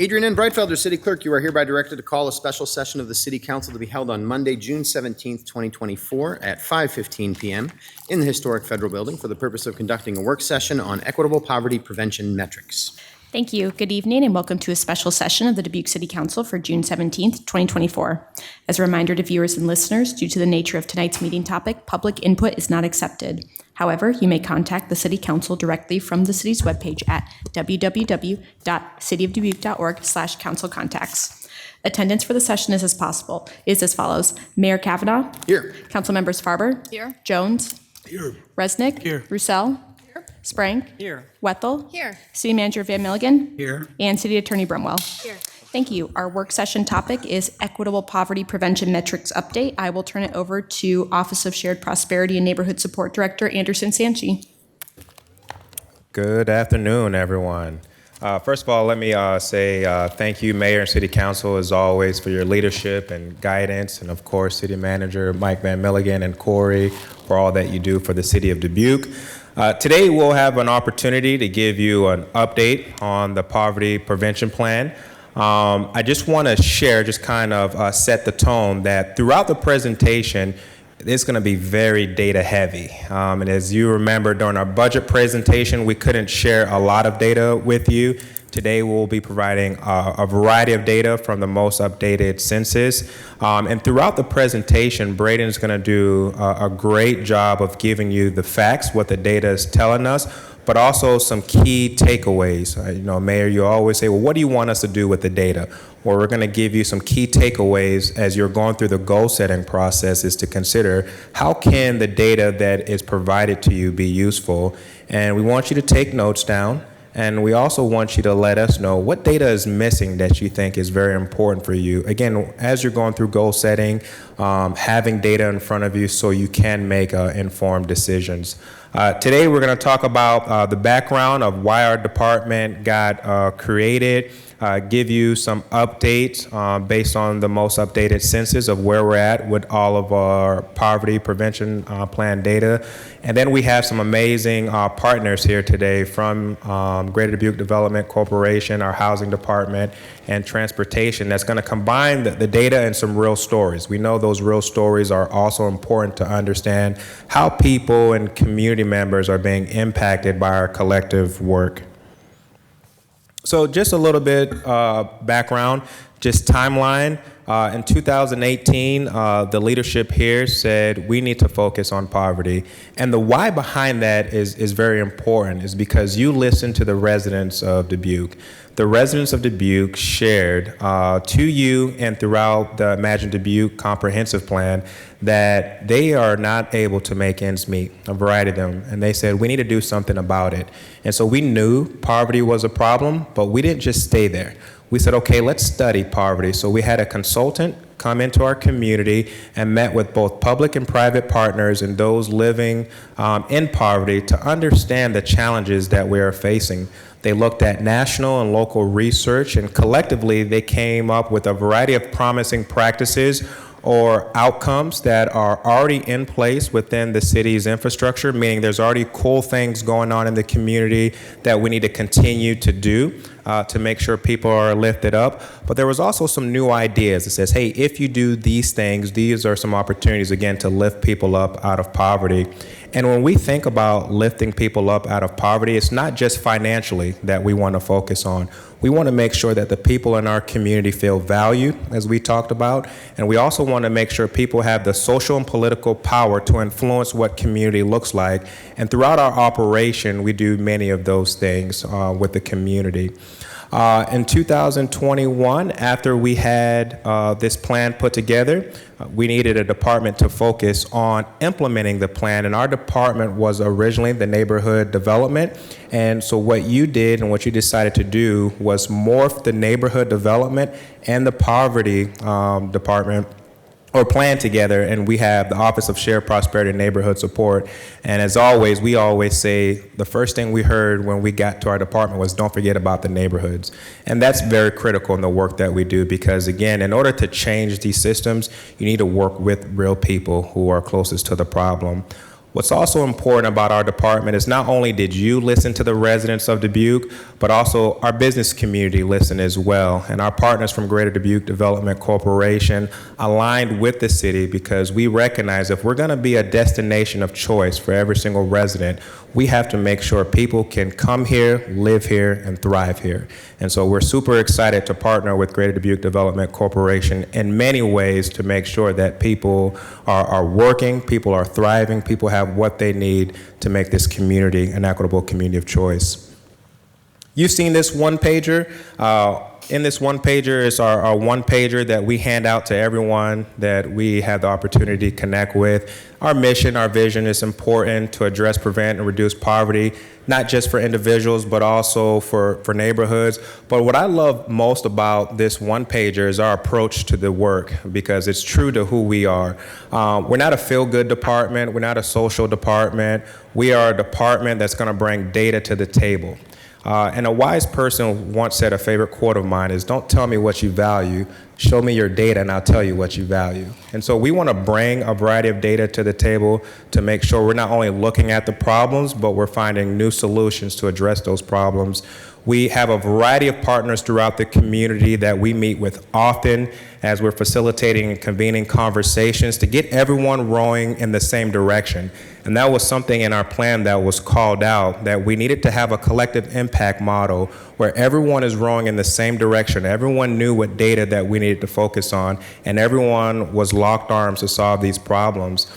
Adrian N. Breitfelder, City Clerk, you are hereby directed to call a special session of the City Council to be held on Monday, June 17th, 2024 at 5:15 p.m. in the Historic Federal Building for the purpose of conducting a work session on equitable poverty prevention metrics. Thank you. Good evening and welcome to a special session of the Dubuque City Council for June 17th, 2024. As a reminder to viewers and listeners, due to the nature of tonight's meeting topic, public input is not accepted. However, you may contact the City Council directly from the city's webpage at www.cityofdubuque.org/council contacts. Attendance for the session is as follows. Mayor Kavanaugh. Here. Council members Farber. Here. Jones. Here. Resnick. Here. Roussel. Here. Sprank. Here. Wethel. Here. City Manager Van Milligan. Here. And City Attorney Brumwell. Here. Thank you. Our work session topic is Equitable Poverty Prevention Metrics Update. I will turn it over to Office of Shared Prosperity and Neighborhood Support Director Anderson Sanchi. Good afternoon, everyone. First of all, let me say thank you, Mayor and City Council, as always, for your leadership and guidance, and of course, City Manager Mike Van Milligan and Corey for all that you do for the City of Dubuque. Today, we'll have an opportunity to give you an update on the Poverty Prevention Plan. I just want to share, just kind of set the tone that throughout the presentation, it's going to be very data heavy. And as you remember, during our budget presentation, we couldn't share a lot of data with you. Today, we'll be providing a variety of data from the most updated census. And throughout the presentation, Braden is going to do a great job of giving you the facts, what the data is telling us, but also some key takeaways. Mayor, you always say, well, what do you want us to do with the data? Well, we're going to give you some key takeaways as you're going through the goal setting process is to consider how can the data that is provided to you be useful. And we want you to take notes down. And we also want you to let us know what data is missing that you think is very important for you. Again, as you're going through goal setting, having data in front of you so you can make informed decisions. Today, we're going to talk about the background of why our department got created, give you some updates based on the most updated census of where we're at with all of our poverty prevention plan data. And then we have some amazing partners here today from Greater Dubuque Development Corporation, our housing department, and transportation that's going to combine the data and some real stories. We know those real stories are also important to understand how people and community members are being impacted by our collective work. So just a little bit background, just timeline. In 2018, the leadership here said we need to focus on poverty. And the why behind that is very important, is because you listen to the residents of Dubuque. The residents of Dubuque shared to you and throughout the Imagine Dubuque comprehensive plan that they are not able to make ends meet, a variety of them. And they said, we need to do something about it. And so we knew poverty was a problem, but we didn't just stay there. We said, okay, let's study poverty. So we had a consultant come into our community and met with both public and private partners and those living in poverty to understand the challenges that we are facing. They looked at national and local research, and collectively they came up with a variety of promising practices or outcomes that are already in place within the city's infrastructure, meaning there's already cool things going on in the community that we need to continue to do to make sure people are lifted up. But there was also some new ideas that says, hey, if you do these things, these are some opportunities, again, to lift people up out of poverty. And when we think about lifting people up out of poverty, it's not just financially that we want to focus on. We want to make sure that the people in our community feel valued, as we talked about, and we also want to make sure people have the social and political power to influence what community looks like. And throughout our operation, we do many of those things with the community. In 2021, after we had this plan put together, we needed a department to focus on implementing the plan, and our department was originally the neighborhood development. And so what you did and what you decided to do was morph the neighborhood development and the poverty department or plan together, and we have the Office of Shared Prosperity and Neighborhood Support. And as always, we always say the first thing we heard when we got to our department was don't forget about the neighborhoods. And that's very critical in the work that we do because, again, in order to change these systems, you need to work with real people who are closest to the problem. What's also important about our department is not only did you listen to the residents of Dubuque, but also our business community listened as well. And our partners from Greater Dubuque Development Corporation aligned with the city because we recognize if we're going to be a destination of choice for every single resident, we have to make sure people can come here, live here, and thrive here. And so we're super excited to partner with Greater Dubuque Development Corporation in many ways to make sure that people are working, people are thriving, people have what they need to make this community an equitable community of choice. You've seen this one-pager. In this one-pager is our one-pager that we hand out to everyone that we have the opportunity to connect with. Our mission, our vision is important to address, prevent, and reduce poverty, not just for individuals, but also for neighborhoods. But what I love most about this one-pager is our approach to the work, because it's true to who we are. We're not a feel-good department. We're not a social department. We are a department that's going to bring data to the table. And a wise person once said, a favorite quote of mine is, don't tell me what you value, show me your data and I'll tell you what you value. And so we want to bring a variety of data to the table to make sure we're not only looking at the problems, but we're finding new solutions to address those problems. We have a variety of partners throughout the community that we meet with often as we're facilitating and convening conversations to get everyone rowing in the same direction. And that was something in our plan that was called out, that we needed to have a collective impact model where everyone is rowing in the same direction. Everyone knew what data that we needed to focus on, and everyone was locked arms to solve these problems.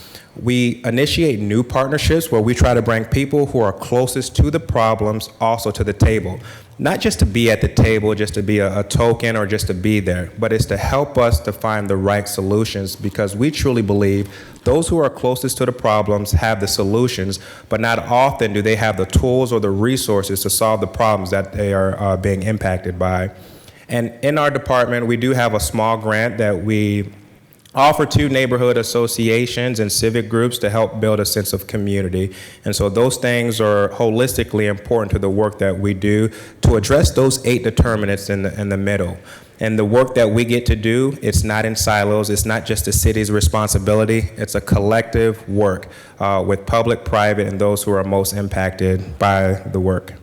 We initiate new partnerships where we try to bring people who are closest to the problems also to the table. Not just to be at the table, just to be a token or just to be there, but it's to help us to find the right solutions, because we truly believe those who are closest to the problems have the solutions, but not often do they have the tools or the resources to solve the problems that they are being impacted by. And in our department, we do have a small grant that we offer to neighborhood associations and civic groups to help build a sense of community. And so those things are holistically important to the work that we do to address those 8 determinants in the middle. And the work that we get to do, it's not in silos, it's not just the city's responsibility, it's a collective work with public, private, and those who are most impacted by the work.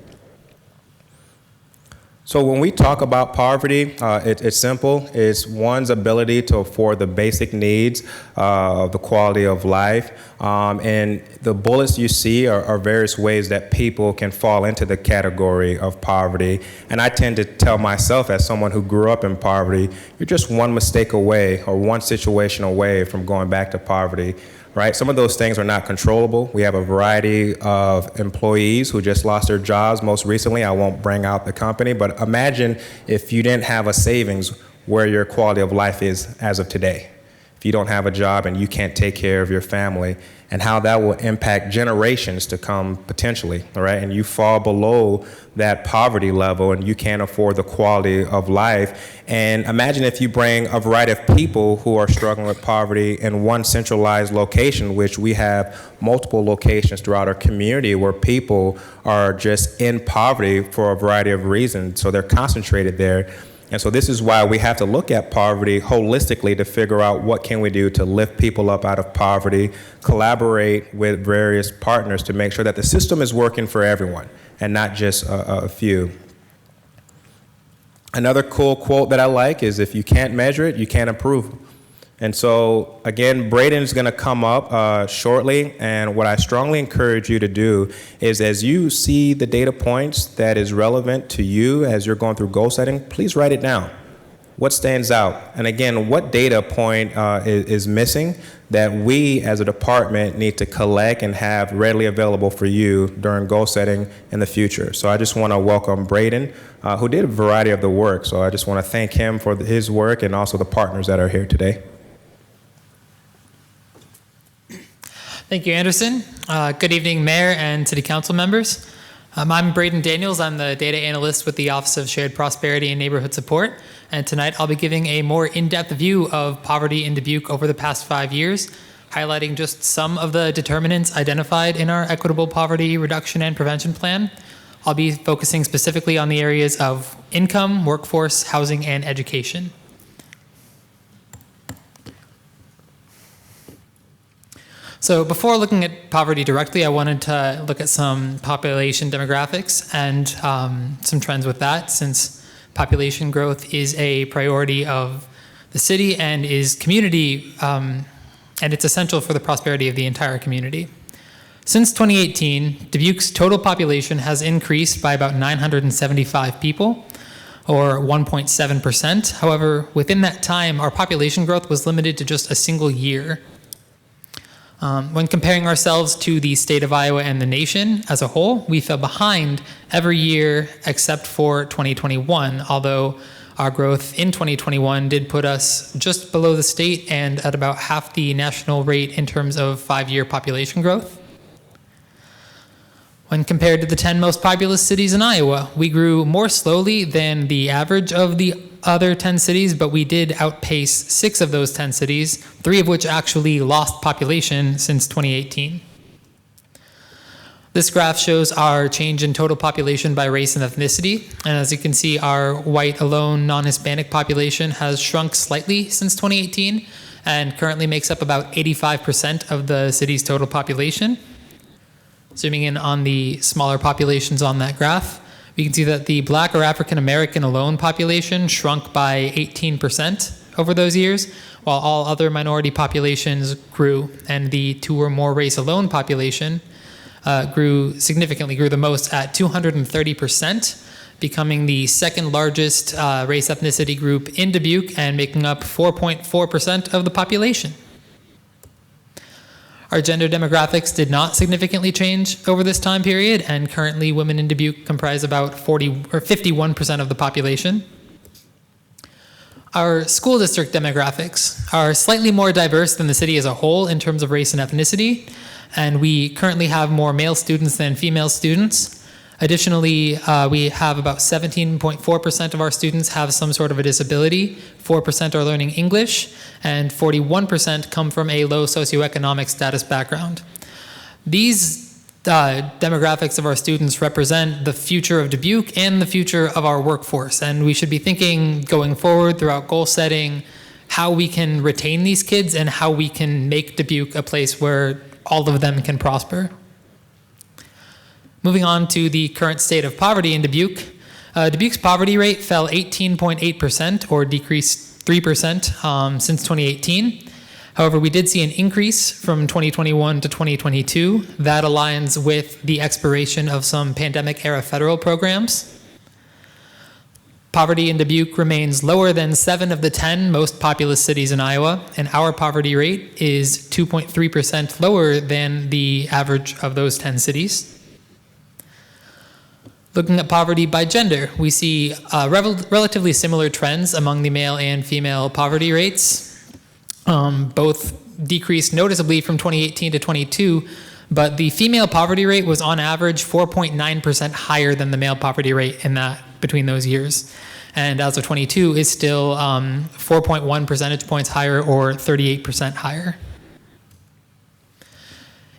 So when we talk about poverty, it's simple. It's one's ability to afford the basic needs of the quality of life. And the bullets you see are various ways that people can fall into the category of poverty. And I tend to tell myself, as someone who grew up in poverty, you're just one mistake away or one situation away from going back to poverty. Right? Some of those things are not controllable. We have a variety of employees who just lost their jobs most recently. I won't bring out the company, but imagine if you didn't have a savings where your quality of life is as of today. If you don't have a job and you can't take care of your family, and how that will impact generations to come potentially, all right? And you fall below that poverty level and you can't afford the quality of life. And imagine if you bring a variety of people who are struggling with poverty in one centralized location, which we have multiple locations throughout our community where people are just in poverty for a variety of reasons. So they're concentrated there. And so this is why we have to look at poverty holistically to figure out what can we do to lift people up out of poverty, collaborate with various partners to make sure that the system is working for everyone and not just a few. Another cool quote that I like is, if you can't measure it, you can't improve. And so, again, Braden's going to come up shortly, and what I strongly encourage you to do is, as you see the data points that is relevant to you as you're going through goal setting, please write it down. What stands out? And again, what data point is missing that we as a department need to collect and have readily available for you during goal setting in the future. So I just want to welcome Braden, who did a variety of the work. So I just want to thank him for his work and also the partners that are here today. Thank you, Anderson. Good evening, Mayor and City Council members. I'm Braden Daniels. I'm the data analyst with the Office of Shared Prosperity and Neighborhood Support. And tonight I'll be giving a more in-depth view of poverty in Dubuque over the past 5 years, highlighting just some of the determinants identified in our Equitable Poverty Reduction and Prevention Plan. I'll be focusing specifically on the areas of income, workforce, housing, and education. So before looking at poverty directly, I wanted to look at some population demographics and some trends with that, since population growth is a priority of the city and is community, and it's essential for the prosperity of the entire community. Since 2018, Dubuque's total population has increased by about 975 people, or 1.7%. However, within that time, our population growth was limited to just a single year. When comparing ourselves to the state of Iowa and the nation as a whole, we fell behind every year except for 2021, although our growth in 2021 did put us just below the state and at about half the national rate in terms of 5-year population growth. When compared to the 10 most populous cities in Iowa, we grew more slowly than the average of the other 10 cities, but we did outpace 6 of those 10 cities, 3 of which actually lost population since 2018. This graph shows our change in total population by race and ethnicity. And as you can see, our white alone non-Hispanic population has shrunk slightly since 2018 and currently makes up about 85% of the city's total population. Zooming in on the smaller populations on that graph, we can see that the Black or African American alone population shrunk by 18% over those years, while all other minority populations grew, and the 2 or more race alone population grew the most at 230%, becoming the second largest race ethnicity group in Dubuque and making up 4.4% of the population. Our gender demographics did not significantly change over this time period, and currently women in Dubuque comprise about 51% of the population. Our school district demographics are slightly more diverse than the city as a whole in terms of race and ethnicity, and we currently have more male students than female students. Additionally, we have about 17.4% of our students have some sort of a disability, 4% are learning English, and 41% come from a low socioeconomic status background. These demographics of our students represent the future of Dubuque and the future of our workforce, and we should be thinking going forward throughout goal setting how we can retain these kids and how we can make Dubuque a place where all of them can prosper. Moving on to the current state of poverty in Dubuque. Dubuque's poverty rate fell 18.8%, or decreased 3% since 2018. However, we did see an increase from 2021 to 2022. That aligns with the expiration of some pandemic-era federal programs. Poverty in Dubuque remains lower than 7 of the 10 most populous cities in Iowa, and our poverty rate is 2.3% lower than the average of those 10 cities. Looking at poverty by gender, we see relatively similar trends among the male and female poverty rates. Both decreased noticeably from 2018 to 22, but the female poverty rate was on average 4.9% higher than the male poverty rate between those years. And as of 22 is still 4.1 percentage points higher, or 38% higher.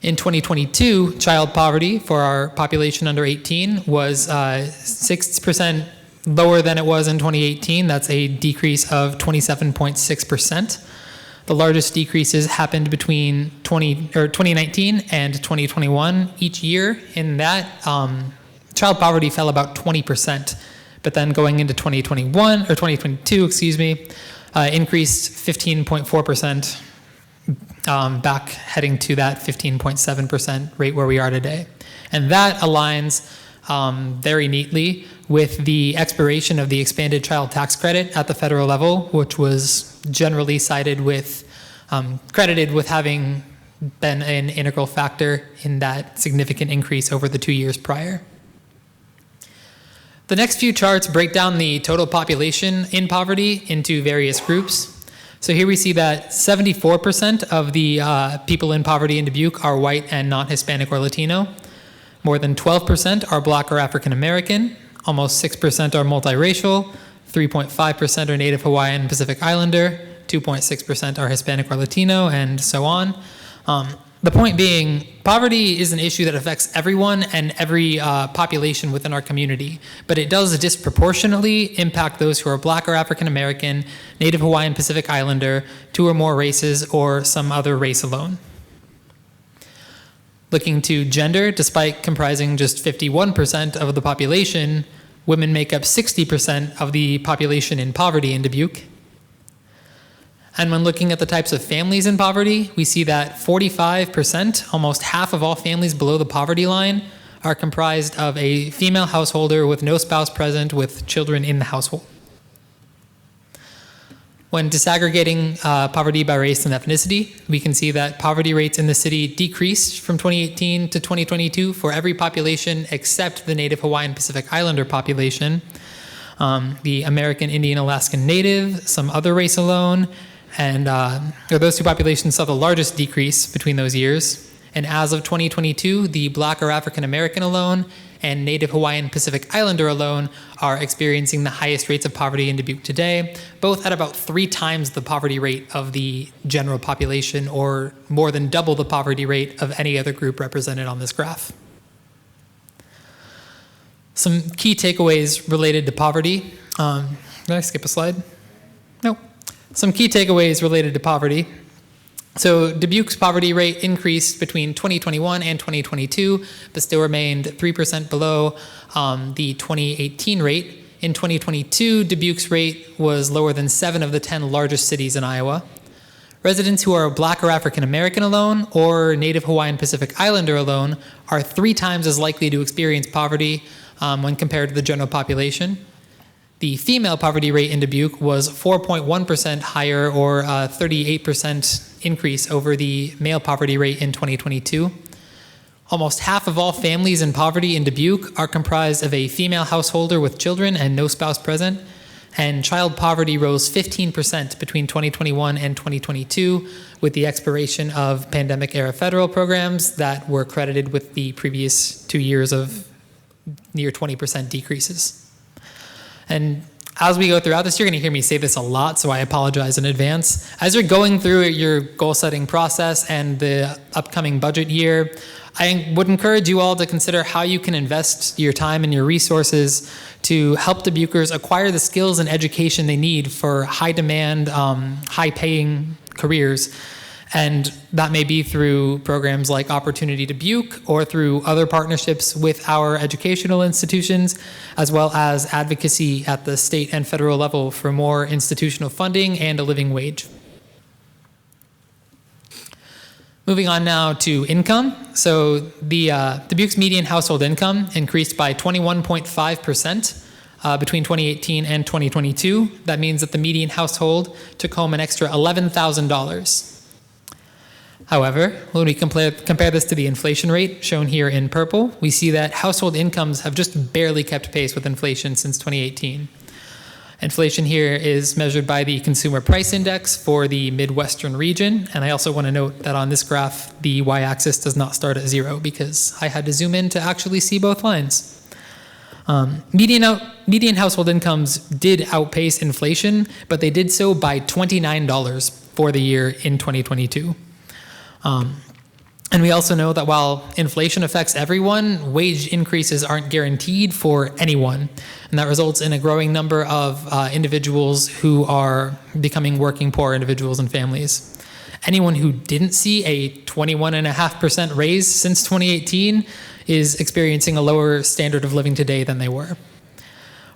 In 2022, child poverty for our population under 18 was 6% lower than it was in 2018. That's a decrease of 27.6%. The largest decreases happened between 2019 and 2021. Each year in that, child poverty fell about 20%. But then going into 2022, increased 15.4%. Back heading to that 15.7% rate where we are today. And that aligns very neatly with the expiration of the expanded child tax credit at the federal level, which was generally credited with having been an integral factor in that significant increase over the 2 years prior. The next few charts break down the total population in poverty into various groups. So here we see that 74% of the people in poverty in Dubuque are white and not Hispanic or Latino. More than 12% are Black or African American. Almost 6% are multiracial. 3.5% are Native Hawaiian Pacific Islander. 2.6% are Hispanic or Latino, and so on. The point being, poverty is an issue that affects everyone and every population within our community, but it does disproportionately impact those who are Black or African American, Native Hawaiian Pacific Islander, 2 or more races, or some other race alone. Looking to gender, despite comprising just 51% of the population, women make up 60% of the population in poverty in Dubuque. And when looking at the types of families in poverty, we see that 45%, almost half of all families below the poverty line, are comprised of a female householder with no spouse present with children in the household. When disaggregating poverty by race and ethnicity, we can see that poverty rates in the city decreased from 2018 to 2022 for every population except the Native Hawaiian Pacific Islander population, the American Indian Alaskan Native, some other race alone, and those two populations saw the largest decrease between those years. And as of 2022, the Black or African American alone and Native Hawaiian Pacific Islander alone are experiencing the highest rates of poverty in Dubuque today, both at about 3 times the poverty rate of the general population, or more than double the poverty rate of any other group represented on this graph. Some key takeaways related to poverty. Did I skip a slide? No. Some key takeaways related to poverty. So Dubuque's poverty rate increased between 2021 and 2022, but still remained 3% below the 2018 rate. In 2022, Dubuque's rate was lower than 7 of the 10 largest cities in Iowa. Residents who are Black or African American alone or Native Hawaiian Pacific Islander alone are 3 times as likely to experience poverty when compared to the general population. The female poverty rate in Dubuque was 4.1% higher, or a 38% increase over the male poverty rate in 2022. Almost half of all families in poverty in Dubuque are comprised of a female householder with children and no spouse present, and child poverty rose 15% between 2021 and 2022 with the expiration of pandemic-era federal programs that were credited with the previous 2 years of near 20% decreases. And as we go throughout this, you're going to hear me say this a lot, so I apologize in advance. As you're going through your goal-setting process and the upcoming budget year, I would encourage you all to consider how you can invest your time and your resources to help Dubuquers acquire the skills and education they need for high-demand, high-paying careers. And that may be through programs like Opportunity Dubuque or through other partnerships with our educational institutions, as well as advocacy at the state and federal level for more institutional funding and a living wage. Moving on now to income. So the Dubuque's median household income increased by 21.5% between 2018 and 2022. That means that the median household took home an extra $11,000. However, when we compare this to the inflation rate shown here in purple, we see that household incomes have just barely kept pace with inflation since 2018. Inflation here is measured by the Consumer Price Index for the Midwestern region, and I also want to note that on this graph, the y-axis does not start at 0 because I had to zoom in to actually see both lines. Median household incomes did outpace inflation, but they did so by $29 for the year in 2022. And we also know that while inflation affects everyone, wage increases aren't guaranteed for anyone. And that results in a growing number of individuals who are becoming working poor individuals and families. Anyone who didn't see a 21.5% raise since 2018 is experiencing a lower standard of living today than they were.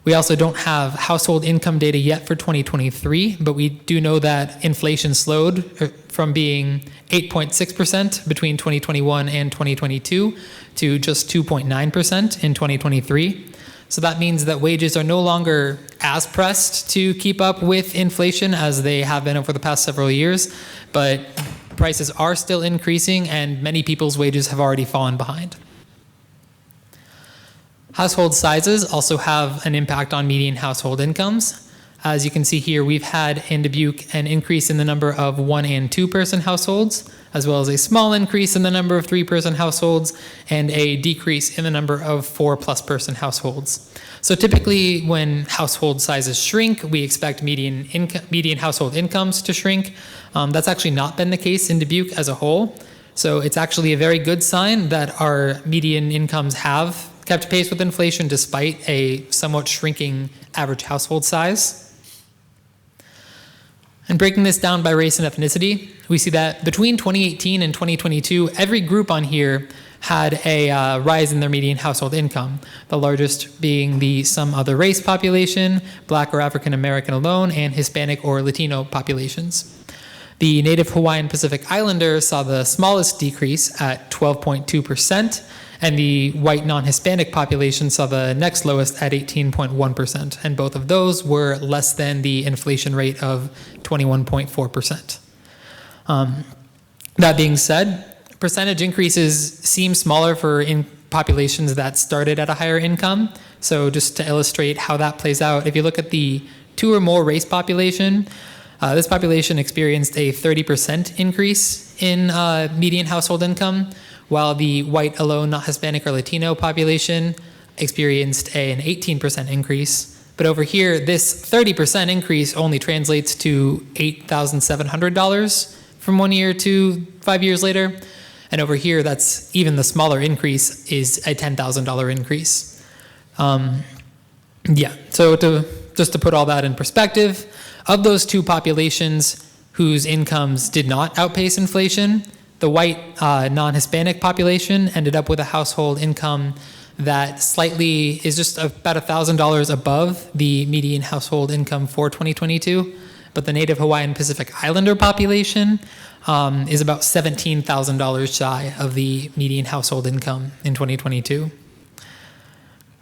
We also don't have household income data yet for 2023, but we do know that inflation slowed from being 8.6% between 2021 and 2022 to just 2.9% in 2023. So that means that wages are no longer as pressed to keep up with inflation as they have been over the past several years, but prices are still increasing and many people's wages have already fallen behind. Household sizes also have an impact on median household incomes. As you can see here, we've had in Dubuque an increase in the number of 1- and 2-person households, as well as a small increase in the number of 3-person households, and a decrease in the number of 4+ person households. So typically when household sizes shrink, we expect median household incomes to shrink. That's actually not been the case in Dubuque as a whole. So it's actually a very good sign that our median incomes have kept pace with inflation despite a somewhat shrinking average household size. And breaking this down by race and ethnicity, we see that between 2018 and 2022, every group on here had a rise in their median household income, the largest being the some other race population, Black or African American alone, and Hispanic or Latino populations. The Native Hawaiian Pacific Islander saw the smallest decrease at 12.2%, and the white non-Hispanic population saw the next lowest at 18.1%, and both of those were less than the inflation rate of 21.4%. That being said, percentage increases seem smaller for populations that started at a higher income. So just to illustrate how that plays out, if you look at the 2 or more race population, this population experienced a 30% increase in median household income, while the white alone, not Hispanic or Latino population experienced an 18% increase. But over here, this 30% increase only translates to $8,700 from 1 year to 5 years later. And over here, that's even the smaller increase is a $10,000 increase. So just to put all that in perspective, of those two populations whose incomes did not outpace inflation, the white non-Hispanic population ended up with a household income that slightly is just about $1,000 above the median household income for 2022. But the Native Hawaiian Pacific Islander population is about $17,000 shy of the median household income in 2022.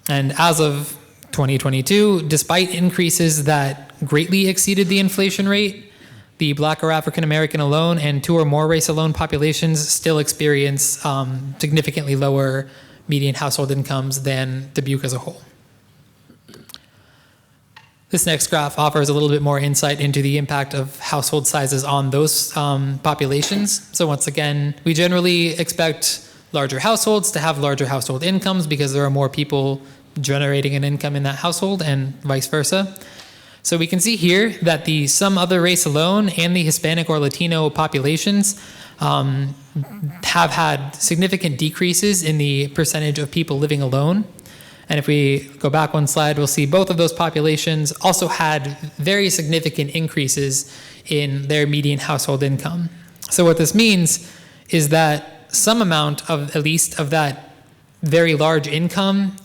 And as of 2022, despite increases that greatly exceeded the inflation rate, the Black or African American alone and 2 or more race alone populations still experience significantly lower median household incomes than Dubuque as a whole. This next graph offers a little bit more insight into the impact of household sizes on those populations. So once again, we generally expect larger households to have larger household incomes because there are more people generating an income in that household and vice versa. So we can see here that the some other race alone and the Hispanic or Latino populations have had significant decreases in the percentage of people living alone. And if we go back one slide, we'll see both of those populations also had very significant increases in their median household income. So what this means is that some amount of, at least of that very large income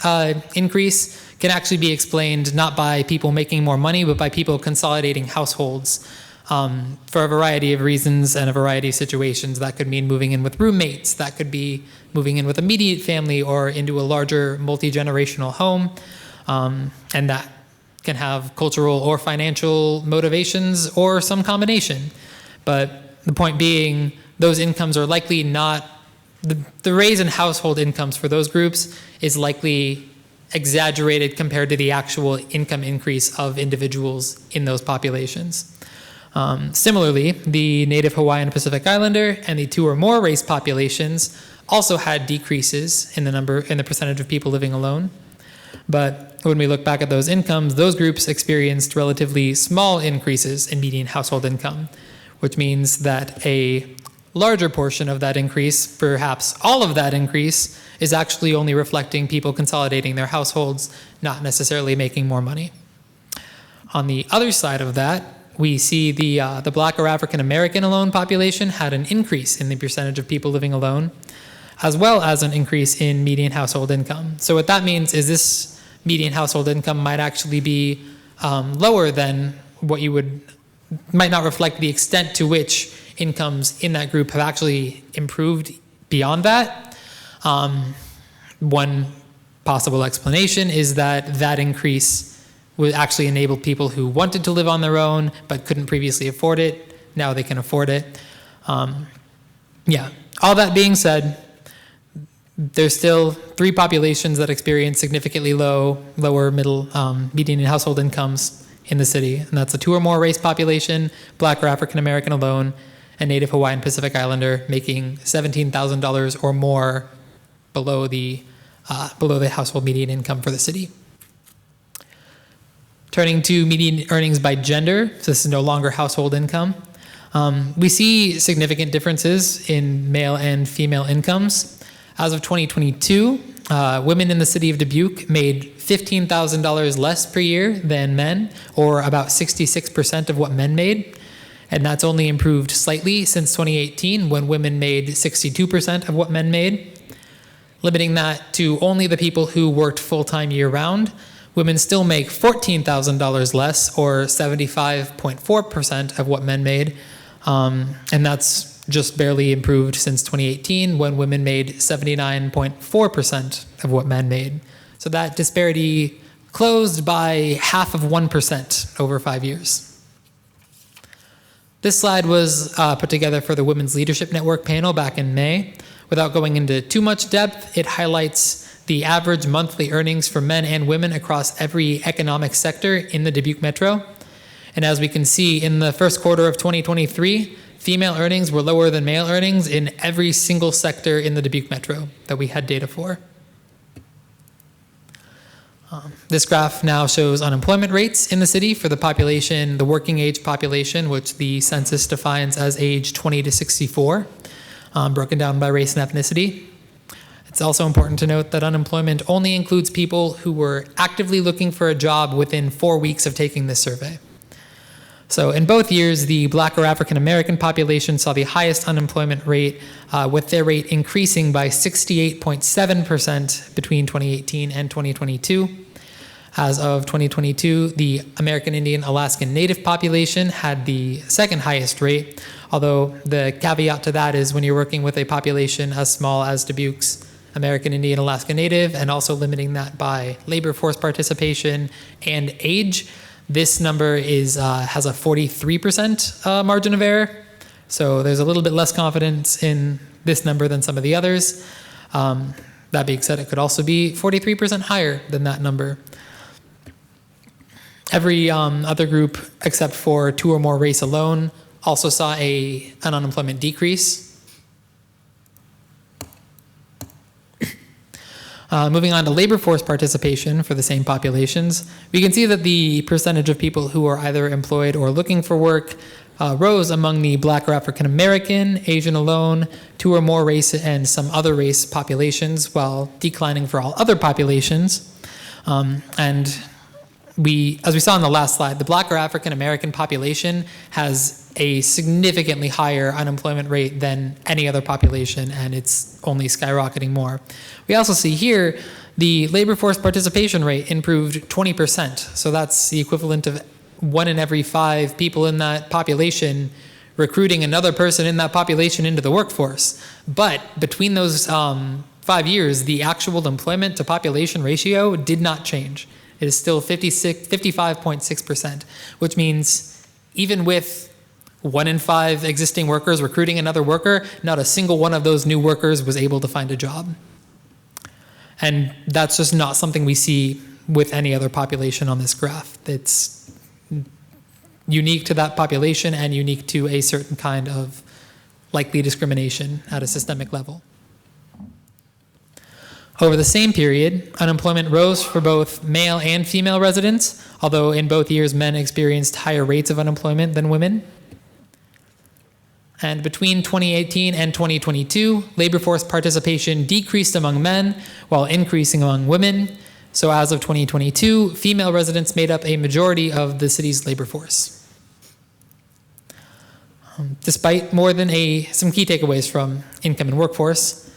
increase can actually be explained not by people making more money, but by people consolidating households for a variety of reasons and a variety of situations. That could mean moving in with roommates. That could be moving in with immediate family or into a larger multi-generational home. And that can have cultural or financial motivations or some combination. But the point being, those incomes are likely not, the raise in household incomes for those groups is likely exaggerated compared to the actual income increase of individuals in those populations. Similarly, the Native Hawaiian Pacific Islander and the 2 or more race populations also had decreases in the percentage of people living alone. But when we look back at those incomes, those groups experienced relatively small increases in median household income, which means that a larger portion of that increase, perhaps all of that increase, is actually only reflecting people consolidating their households, not necessarily making more money. On the other side of that, we see the Black or African American alone population had an increase in the percentage of people living alone, as well as an increase in median household income. So what that means is this median household income might actually be lower than what you might not reflect the extent to which incomes in that group have actually improved beyond that. One possible explanation is that increase would actually enable people who wanted to live on their own but couldn't previously afford it. Now they can afford it. All that being said, there's still 3 populations that experience significantly lower middle median household incomes in the city, and that's the 2 or more race population, Black or African American alone, and Native Hawaiian Pacific Islander, making $17,000 or more below the household median income for the city. Turning to median earnings by gender, so this is no longer household income. We see significant differences in male and female incomes. As of 2022, women in the city of Dubuque made $15,000 less per year than men, or about 66% of what men made. And that's only improved slightly since 2018, when women made 62% of what men made. Limiting that to only the people who worked full-time year-round, women still make $14,000 less, or 75.4% of what men made. And that's just barely improved since 2018, when women made 79.4% of what men made. So that disparity closed by half of 1% over 5 years. This slide was put together for the Women's Leadership Network panel back in May. Without going into too much depth, it highlights the average monthly earnings for men and women across every economic sector in the Dubuque Metro. And as we can see, in the first quarter of 2023, female earnings were lower than male earnings in every single sector in the Dubuque Metro that we had data for. This graph now shows unemployment rates in the city for the population, the working age population, which the census defines as age 20 to 64, broken down by race and ethnicity. It's also important to note that unemployment only includes people who were actively looking for a job within 4 weeks of taking this survey. So in both years, the Black or African American population saw the highest unemployment rate, with their rate increasing by 68.7% between 2018 and 2022. As of 2022, the American Indian Alaskan Native population had the second highest rate, although the caveat to that is when you're working with a population as small as Dubuque's American Indian Alaskan Native, and also limiting that by labor force participation and age, this number is has a 43% margin of error. So there's a little bit less confidence in this number than some of the others. That being said, it could also be 43% higher than that number. Every other group except for 2 or more race alone also saw an unemployment decrease. Moving on to labor force participation for the same populations, we can see that the percentage of people who are either employed or looking for work rose among the Black or African American, Asian alone, 2 or more race and some other race populations, while declining for all other populations. And as we saw in the last slide, the Black or African American population has a significantly higher unemployment rate than any other population, and it's only skyrocketing more. We also see here the labor force participation rate improved 20%. So that's the equivalent of 1 in every 5 people in that population recruiting another person in that population into the workforce. But between those 5 years, the actual employment to population ratio did not change. It is still 55.6%, which means even with 1 in 5 existing workers recruiting another worker, not a single one of those new workers was able to find a job. And that's just not something we see with any other population on this graph. It's unique to that population and unique to a certain kind of likely discrimination at a systemic level. Over the same period, unemployment rose for both male and female residents, although in both years men experienced higher rates of unemployment than women. And between 2018 and 2022, labor force participation decreased among men while increasing among women. So as of 2022, female residents made up a majority of the city's labor force. Despite more than some key takeaways from income and workforce,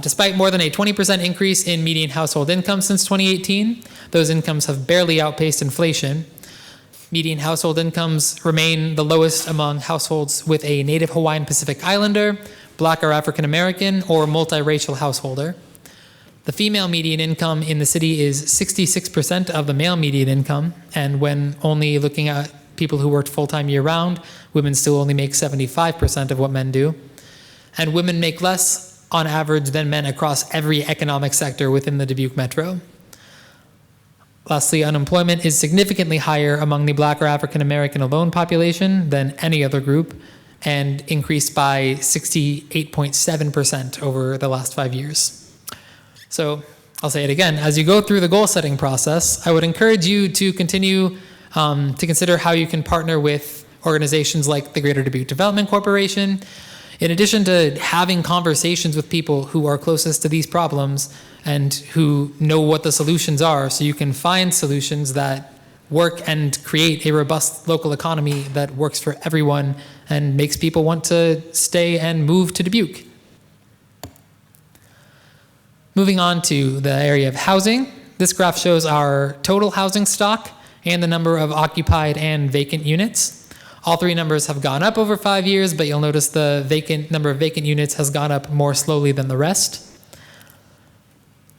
despite more than a 20% increase in median household income since 2018, those incomes have barely outpaced inflation. Median household incomes remain the lowest among households with a Native Hawaiian Pacific Islander, Black or African American, or multiracial householder. The female median income in the city is 66% of the male median income, and when only looking at people who worked full-time year-round, women still only make 75% of what men do. And women make less on average than men across every economic sector within the Dubuque Metro. Lastly, unemployment is significantly higher among the Black or African American alone population than any other group, and increased by 68.7% over the last 5 years. So I'll say it again, as you go through the goal setting process, I would encourage you to continue to consider how you can partner with organizations like the Greater Dubuque Development Corporation. In addition to having conversations with people who are closest to these problems and who know what the solutions are, so you can find solutions that work and create a robust local economy that works for everyone and makes people want to stay and move to Dubuque. Moving on to the area of housing, this graph shows our total housing stock and the number of occupied and vacant units. All three numbers have gone up over 5 years, but you'll notice the number of vacant units has gone up more slowly than the rest.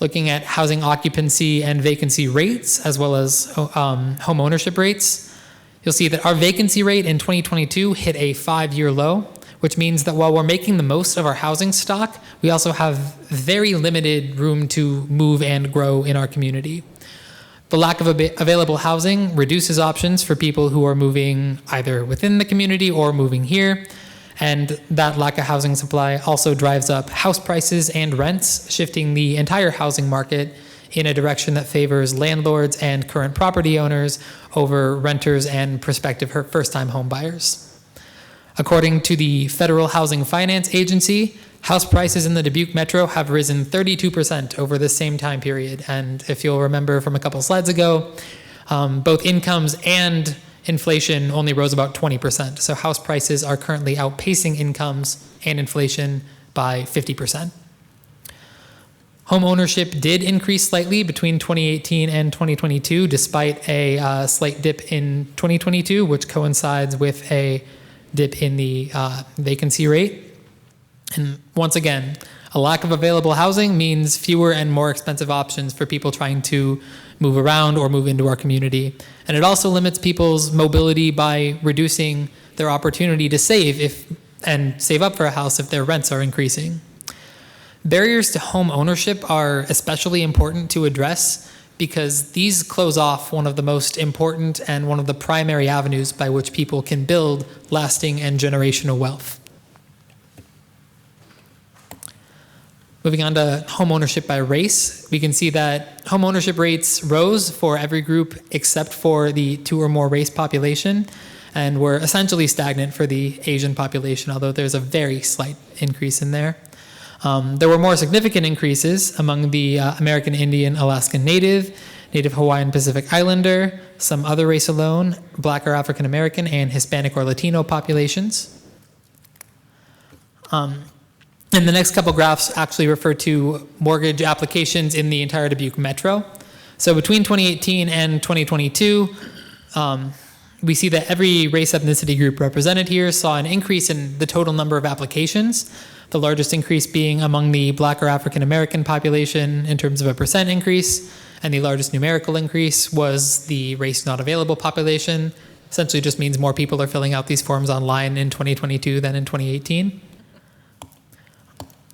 Looking at housing occupancy and vacancy rates, as well as home ownership rates, you'll see that our vacancy rate in 2022 hit a 5-year low, which means that while we're making the most of our housing stock, we also have very limited room to move and grow in our community. The lack of available housing reduces options for people who are moving either within the community or moving here, and that lack of housing supply also drives up house prices and rents, shifting the entire housing market in a direction that favors landlords and current property owners over renters and prospective first-time home buyers. According to the Federal Housing Finance Agency, house prices in the Dubuque Metro have risen 32% over the same time period. And if you'll remember from a couple slides ago, both incomes and inflation only rose about 20%. So house prices are currently outpacing incomes and inflation by 50%. Home ownership did increase slightly between 2018 and 2022, despite a slight dip in 2022, which coincides with a dip in the vacancy rate. And once again, a lack of available housing means fewer and more expensive options for people trying to move around or move into our community. And it also limits people's mobility by reducing their opportunity to save up for a house if their rents are increasing. Barriers to home ownership are especially important to address because these close off one of the most important and one of the primary avenues by which people can build lasting and generational wealth. Moving on to home ownership by race, we can see that home ownership rates rose for every group except for the 2 or more race population, and were essentially stagnant for the Asian population, although there's a very slight increase in there. There were more significant increases among the American Indian, Alaskan Native, Native Hawaiian Pacific Islander, some other race alone, Black or African American, and Hispanic or Latino populations. And the next couple graphs actually refer to mortgage applications in the entire Dubuque Metro. So between 2018 and 2022, we see that every race ethnicity group represented here saw an increase in the total number of applications, the largest increase being among the Black or African American population in terms of a % increase, and the largest numerical increase was the race not available population. Essentially just means more people are filling out these forms online in 2022 than in 2018.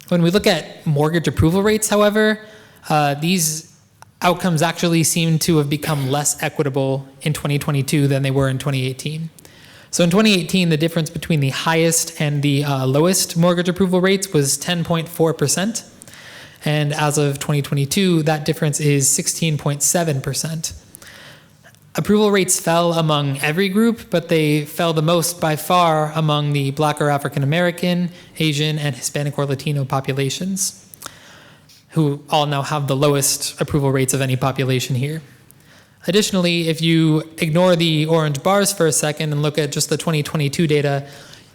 When we look at mortgage approval rates, however, these outcomes actually seem to have become less equitable in 2022 than they were in 2018. So in 2018, the difference between the highest and the lowest mortgage approval rates was 10.4%. And as of 2022, that difference is 16.7%. Approval rates fell among every group, but they fell the most by far among the Black or African American, Asian, and Hispanic or Latino populations, who all now have the lowest approval rates of any population here. Additionally, if you ignore the orange bars for a second and look at just the 2022 data,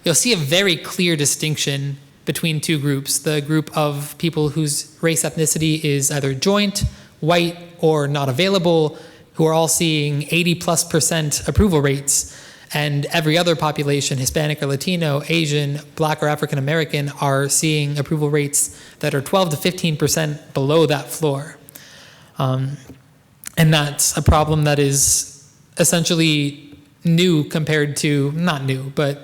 you'll see a very clear distinction between two groups. The group of people whose race ethnicity is either joint, white, or not available, who are all seeing 80+% approval rates, and every other population, Hispanic or Latino, Asian, Black or African American, are seeing approval rates that are 12 to 15% below that floor. And that's a problem that is essentially new compared to, not new, but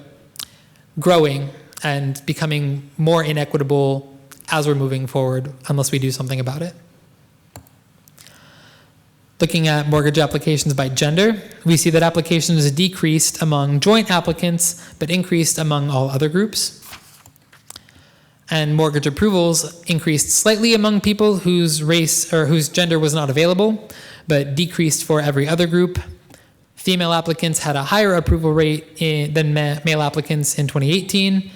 growing and becoming more inequitable as we're moving forward unless we do something about it. Looking at mortgage applications by gender, we see that applications decreased among joint applicants, but increased among all other groups. And mortgage approvals increased slightly among people whose race or whose gender was not available, but decreased for every other group. Female applicants had a higher approval rate than male applicants in 2018,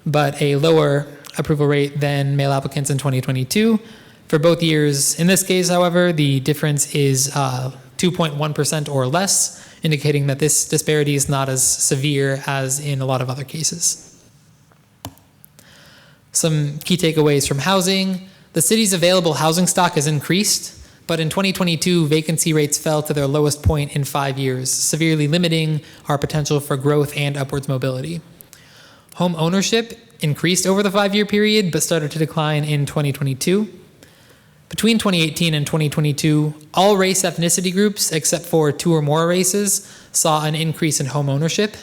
but a lower approval rate than male applicants in 2022. For both years, in this case, however, the difference is 2.1% or less, indicating that this disparity is not as severe as in a lot of other cases. Some key takeaways from housing. The city's available housing stock has increased, but in 2022, vacancy rates fell to their lowest point in 5 years, severely limiting our potential for growth and upwards mobility. Home ownership increased over the 5-year period, but started to decline in 2022. Between 2018 and 2022, all race ethnicity groups, except for 2 or more races, saw an increase in home ownership.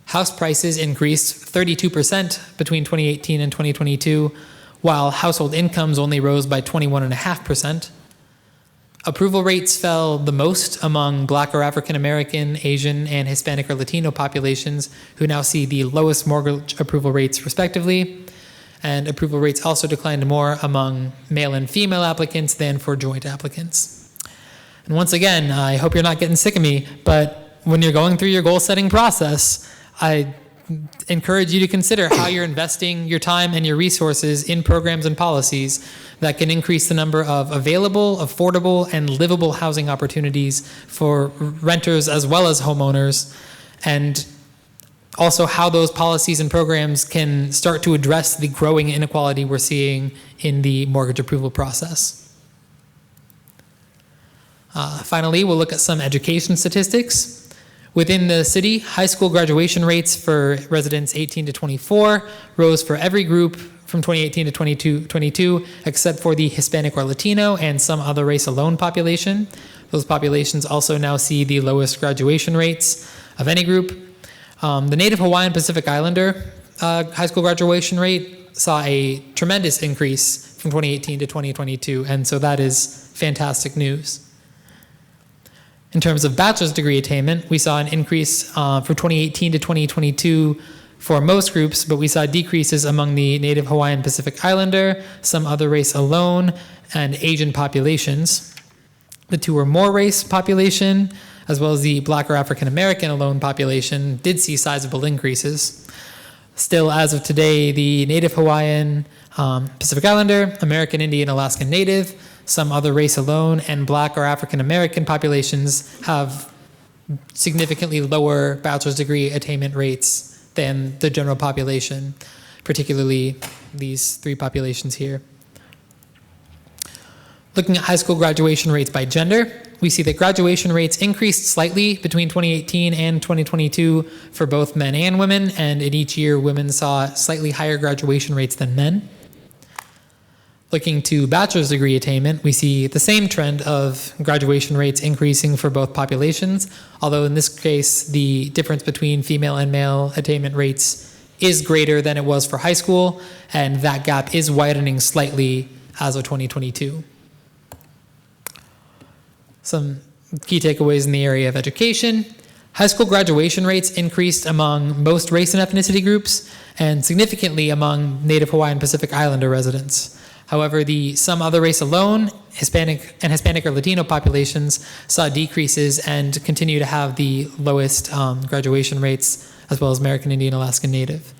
House prices increased 32% between 2018 and 2022, while household incomes only rose by 21.5%. Approval rates fell the most among Black or African American, Asian, and Hispanic or Latino populations, who now see the lowest mortgage approval rates respectively. And approval rates also declined more among male and female applicants than for joint applicants. And once again, I hope you're not getting sick of me, but when you're going through your goal setting process, I encourage you to consider how you're investing your time and your resources in programs and policies that can increase the number of available, affordable, and livable housing opportunities for renters as well as homeowners, and also how those policies and programs can start to address the growing inequality we're seeing in the mortgage approval process. Finally, we'll look at some education statistics. Within the city, high school graduation rates for residents 18 to 24 rose for every group from 2018 to 2022, except for the Hispanic or Latino and some other race alone population. Those populations also now see the lowest graduation rates of any group. The Native Hawaiian Pacific Islander high school graduation rate saw a tremendous increase from 2018 to 2022, and so that is fantastic news. In terms of bachelor's degree attainment, we saw an increase from 2018 to 2022 for most groups, but we saw decreases among the Native Hawaiian Pacific Islander, some other race alone, and Asian populations. The 2 or more race population, as well as the Black or African American alone population, did see sizable increases. Still, as of today, the Native Hawaiian, Pacific Islander, American Indian, Alaskan Native, some other race alone, and Black or African American populations have significantly lower bachelor's degree attainment rates than the general population, particularly these 3 populations here. Looking at high school graduation rates by gender, we see that graduation rates increased slightly between 2018 and 2022 for both men and women, and in each year, women saw slightly higher graduation rates than men. Looking to bachelor's degree attainment, we see the same trend of graduation rates increasing for both populations, although in this case, the difference between female and male attainment rates is greater than it was for high school, and that gap is widening slightly as of 2022. Some key takeaways in the area of education. High school graduation rates increased among most race and ethnicity groups, and significantly among Native Hawaiian Pacific Islander residents. However, the some other race alone, Hispanic or Latino populations saw decreases and continue to have the lowest graduation rates, as well as American Indian, Alaskan Native.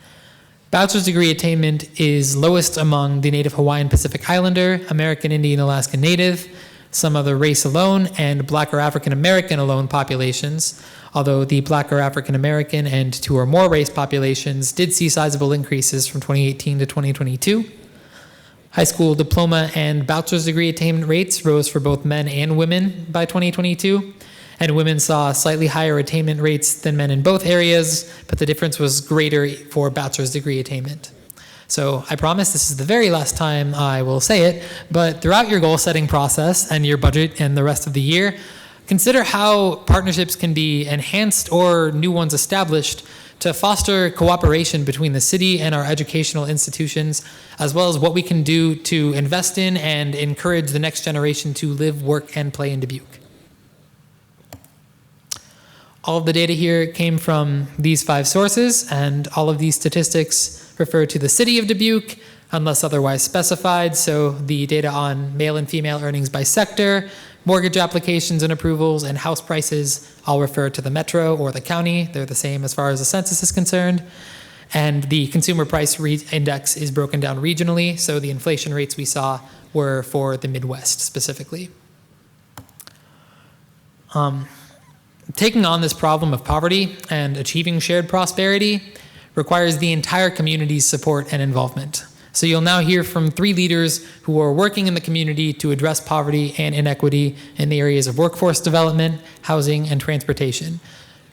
Bachelor's degree attainment is lowest among the Native Hawaiian Pacific Islander, American Indian, Alaskan Native, some other race alone, and Black or African American alone populations, although the Black or African American and 2 or more race populations did see sizable increases from 2018 to 2022. High school diploma and bachelor's degree attainment rates rose for both men and women by 2022, and women saw slightly higher attainment rates than men in both areas, but the difference was greater for bachelor's degree attainment. So I promise this is the very last time I will say it, but throughout your goal setting process and your budget and the rest of the year, consider how partnerships can be enhanced or new ones established to foster cooperation between the city and our educational institutions, as well as what we can do to invest in and encourage the next generation to live, work, and play in Dubuque. All of the data here came from these 5 sources, and all of these statistics refer to the city of Dubuque, unless otherwise specified. So the data on male and female earnings by sector, mortgage applications and approvals, and house prices all refer to the metro or the county. They're the same as far as the census is concerned. And the consumer price index is broken down regionally, so the inflation rates we saw were for the Midwest specifically. Taking on this problem of poverty and achieving shared prosperity requires the entire community's support and involvement. So you'll now hear from 3 leaders who are working in the community to address poverty and inequity in the areas of workforce development, housing, and transportation.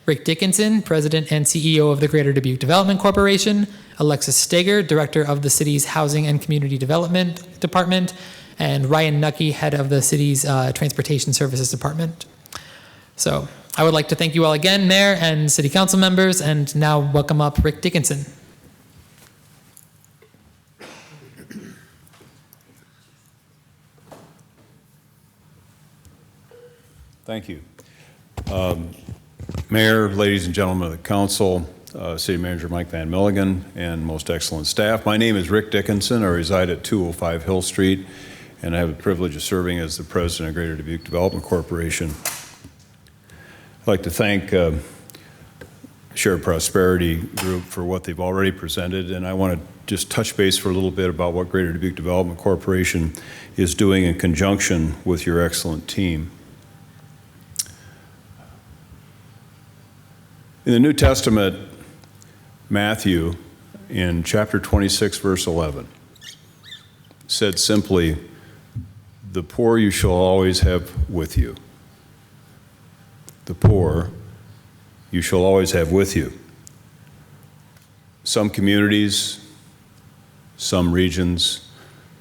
Rick Dickinson, President and CEO of the Greater Dubuque Development Corporation, Alexis Steger, Director of the city's Housing and Community Development Department, and Ryan Nucky, Head of the city's Transportation Services Department. So I would like to thank you all again, Mayor and City Council members, and now welcome up Rick Dickinson. Thank you. Mayor, ladies and gentlemen of the council, City Manager Mike Van Milligan, and most excellent staff. My name is Rick Dickinson. I reside at 205 Hill Street, and I have the privilege of serving as the president of Greater Dubuque Development Corporation. I'd like to thank Shared Prosperity Group for what they've already presented, and I want to just touch base for a little bit about what Greater Dubuque Development Corporation is doing in conjunction with your excellent team. In the New Testament, Matthew, in chapter 26, verse 11, said simply, "The poor you shall always have with you." The poor you shall always have with you. Some communities, some regions,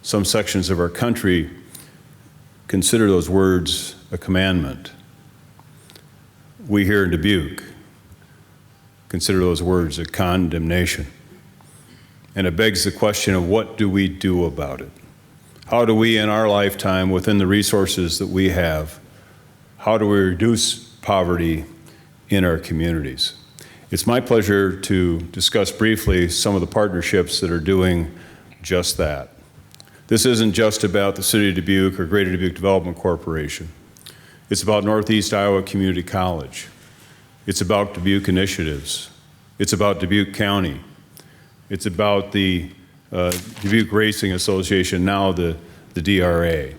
some sections of our country consider those words a commandment. We here in Dubuque consider those words a condemnation. And it begs the question of what do we do about it? How do we in our lifetime, within the resources that we have, how do we reduce poverty in our communities? It's my pleasure to discuss briefly some of the partnerships that are doing just that. This isn't just about the City of Dubuque or Greater Dubuque Development Corporation. It's about Northeast Iowa Community College. It's about Dubuque Initiatives. It's about Dubuque County. It's about the Dubuque Racing Association, now the DRA,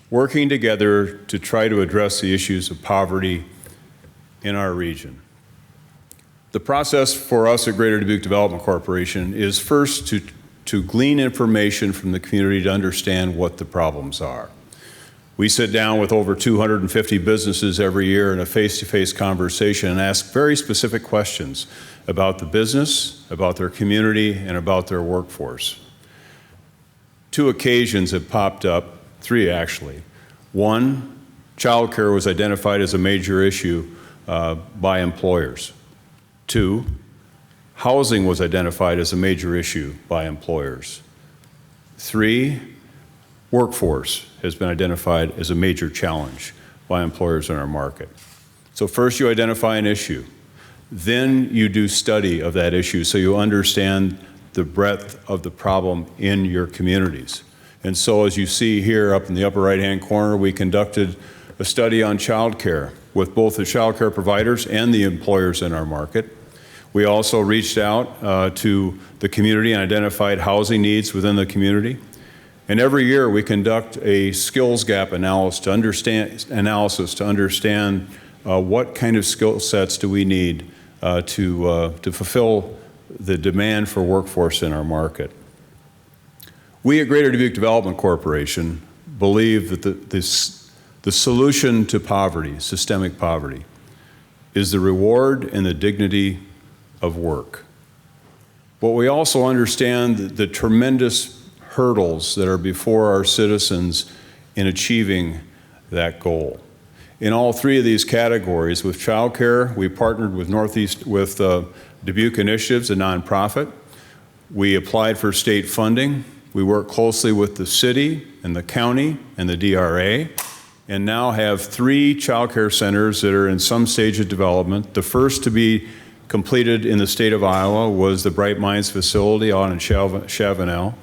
working together to try to address the issues of poverty in our region. The process for us at Greater Dubuque Development Corporation is first to glean information from the community to understand what the problems are. We sit down with over 250 businesses every year in a face-to-face conversation and ask very specific questions about the business, about their community, and about their workforce. 2 occasions have popped up, 3 actually. 1, childcare was identified as a major issue by employers. 2, housing was identified as a major issue by employers. 3, workforce has been identified as a major challenge by employers in our market. So first you identify an issue, then you do study of that issue so you understand the breadth of the problem in your communities. And so as you see here up in the upper right-hand corner, we conducted a study on childcare with both the childcare providers and the employers in our market. We also reached out to the community and identified housing needs within the community. And every year we conduct a skills gap analysis to understand what kind of skill sets do we need to fulfill the demand for workforce in our market. We at Greater Dubuque Development Corporation believe that the solution to poverty, systemic poverty, is the reward and the dignity of work. But we also understand the tremendous hurdles that are before our citizens in achieving that goal. In all 3 of these categories, with childcare, we partnered with Dubuque Initiatives, a nonprofit. We applied for state funding. We work closely with the city and the county and the DRA, and now have 3 childcare centers that are in some stage of development. The first to be completed in the state of Iowa was the Bright Minds facility out in Chavanel.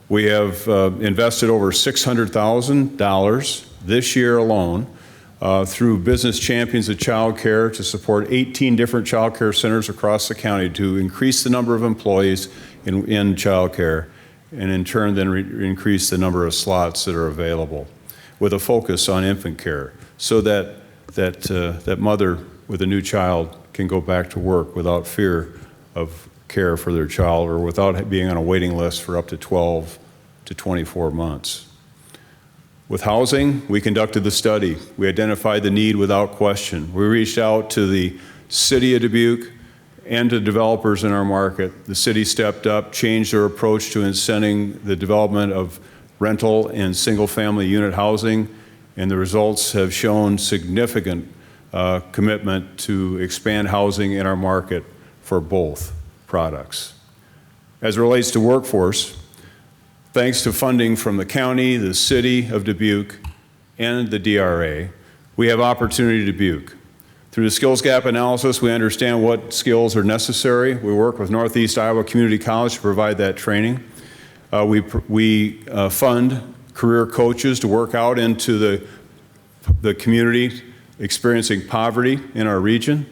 We have invested over $600,000 this year alone through Business Champions of Child Care to support 18 different child care centers across the county to increase the number of employees in child care, and in turn then increase the number of slots that are available, with a focus on infant care, so that mother with a new child can go back to work without fear of care for their child or without being on a waiting list for up to 12 to 24 months. With housing, we conducted the study. We identified the need without question. We reached out to the city of Dubuque and to developers in our market. The city stepped up, changed their approach to incenting the development of rental and single-family unit housing, and the results have shown significant commitment to expand housing in our market for both products. As it relates to workforce, thanks to funding from the county, the city of Dubuque, and the DRA, we have opportunity to Dubuque. Through the skills gap analysis, we understand what skills are necessary. We work with Northeast Iowa Community College to provide that training. We fund career coaches to work out into the community experiencing poverty in our region.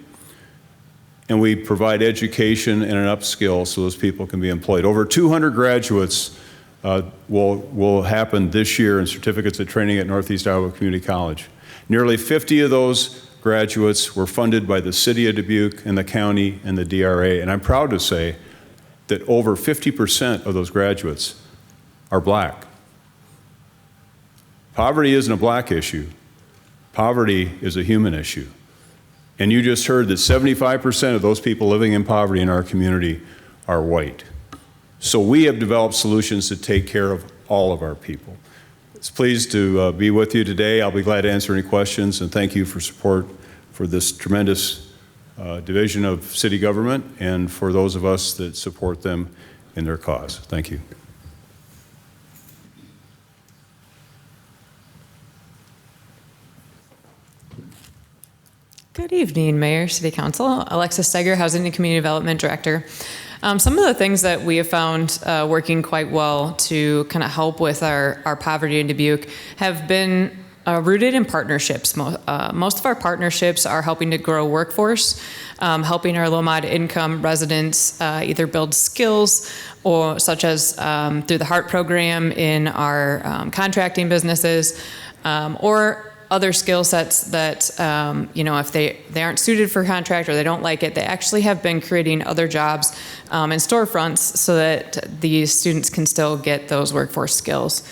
And we provide education and an upskill so those people can be employed. Over 200 graduates will happen this year in certificates of training at Northeast Iowa Community College. Nearly 50 of those graduates were funded by the city of Dubuque and the county and the DRA, and I'm proud to say that over 50% of those graduates are black. Poverty isn't a black issue. Poverty is a human issue. And you just heard that 75% of those people living in poverty in our community are white. So we have developed solutions to take care of all of our people. It's pleased to be with you today. I'll be glad to answer any questions, and thank you for support for this tremendous division of city government and for those of us that support them in their cause. Thank you. Good evening, Mayor, City Council. Alexis Steger, Housing and Community Development Director. Some of the things that we have found working quite well to kind of help with our poverty in Dubuque have been rooted in partnerships. Most of our partnerships are helping to grow workforce, helping our low-mod income residents either build skills or such as through the HEART program in our contracting businesses, or other skill sets that, if they aren't suited for contract or they don't like it, they actually have been creating other jobs and storefronts so that these students can still get those workforce skills.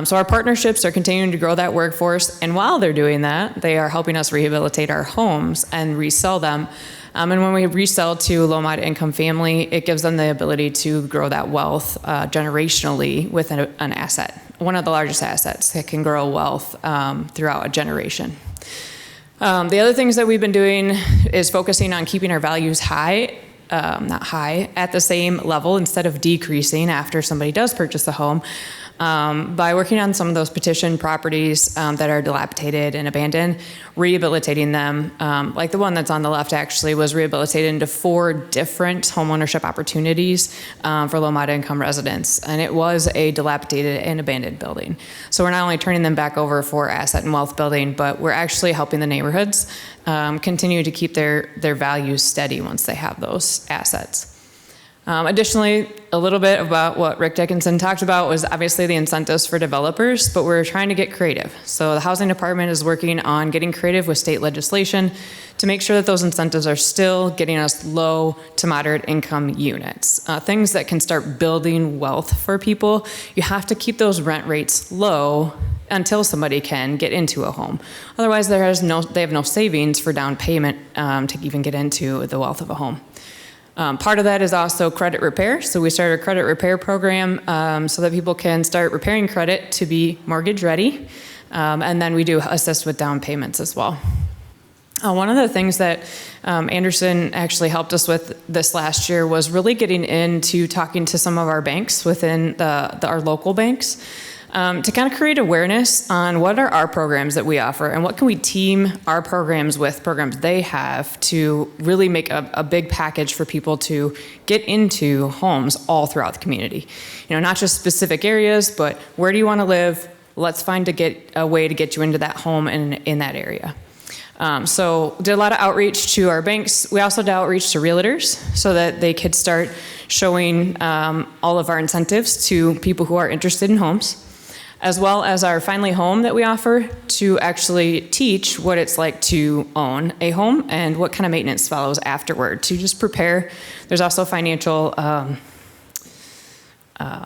So our partnerships are continuing to grow that workforce, and while they're doing that, they are helping us rehabilitate our homes and resell them. And when we resell to a low-mod income family, it gives them the ability to grow that wealth generationally with an asset, one of the largest assets that can grow wealth throughout a generation. The other things that we've been doing is focusing on keeping our values high, not high, at the same level instead of decreasing after somebody does purchase a home. By working on some of those petition properties that are dilapidated and abandoned, rehabilitating them, like the one that's on the left actually was rehabilitated into 4 different homeownership opportunities for low-mod income residents, and it was a dilapidated and abandoned building. So we're not only turning them back over for asset and wealth building, but we're actually helping the neighborhoods continue to keep their values steady once they have those assets. Additionally, a little bit about what Rick Dickinson talked about was obviously the incentives for developers, but we're trying to get creative. So the housing department is working on getting creative with state legislation to make sure that those incentives are still getting us low to moderate income units. Things that can start building wealth for people. You have to keep those rent rates low until somebody can get into a home. Otherwise, they have no savings for down payment to even get into the wealth of a home. Part of that is also credit repair. So we started a credit repair program so that people can start repairing credit to be mortgage ready. And then we do assist with down payments as well. One of the things that Anderson actually helped us with this last year was really getting into talking to some of our banks within our local banks. To kind of create awareness on what are our programs that we offer and what can we team our programs with programs they have to really make a big package for people to get into homes all throughout the community. Not just specific areas, but where do you want to live? Let's find a way to get you into that home in that area. So did a lot of outreach to our banks. We also did outreach to realtors so that they could start showing all of our incentives to people who are interested in homes. as well as our Finally Home that we offer to actually teach what it's like to own a home and what kind of maintenance follows afterward to just prepare. There's also financial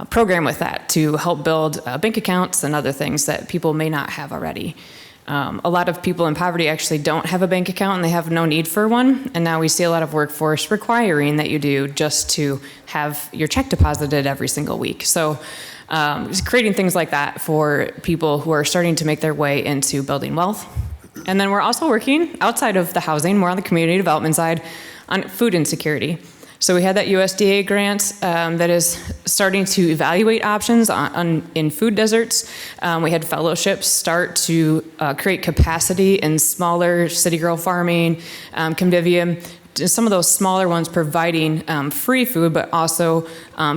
program with that to help build bank accounts and other things that people may not have already. A lot of people in poverty actually don't have a bank account and they have no need for one. And now we see a lot of workforce requiring that you do just to have your check deposited every single week. So just creating things like that for people who are starting to make their way into building wealth. And then we're also working outside of the housing, more on the community development side, on food insecurity. So we had that USDA grant that is starting to evaluate options in food deserts. We had fellowships start to create capacity in smaller city girl farming, convivium, some of those smaller ones providing free food, but also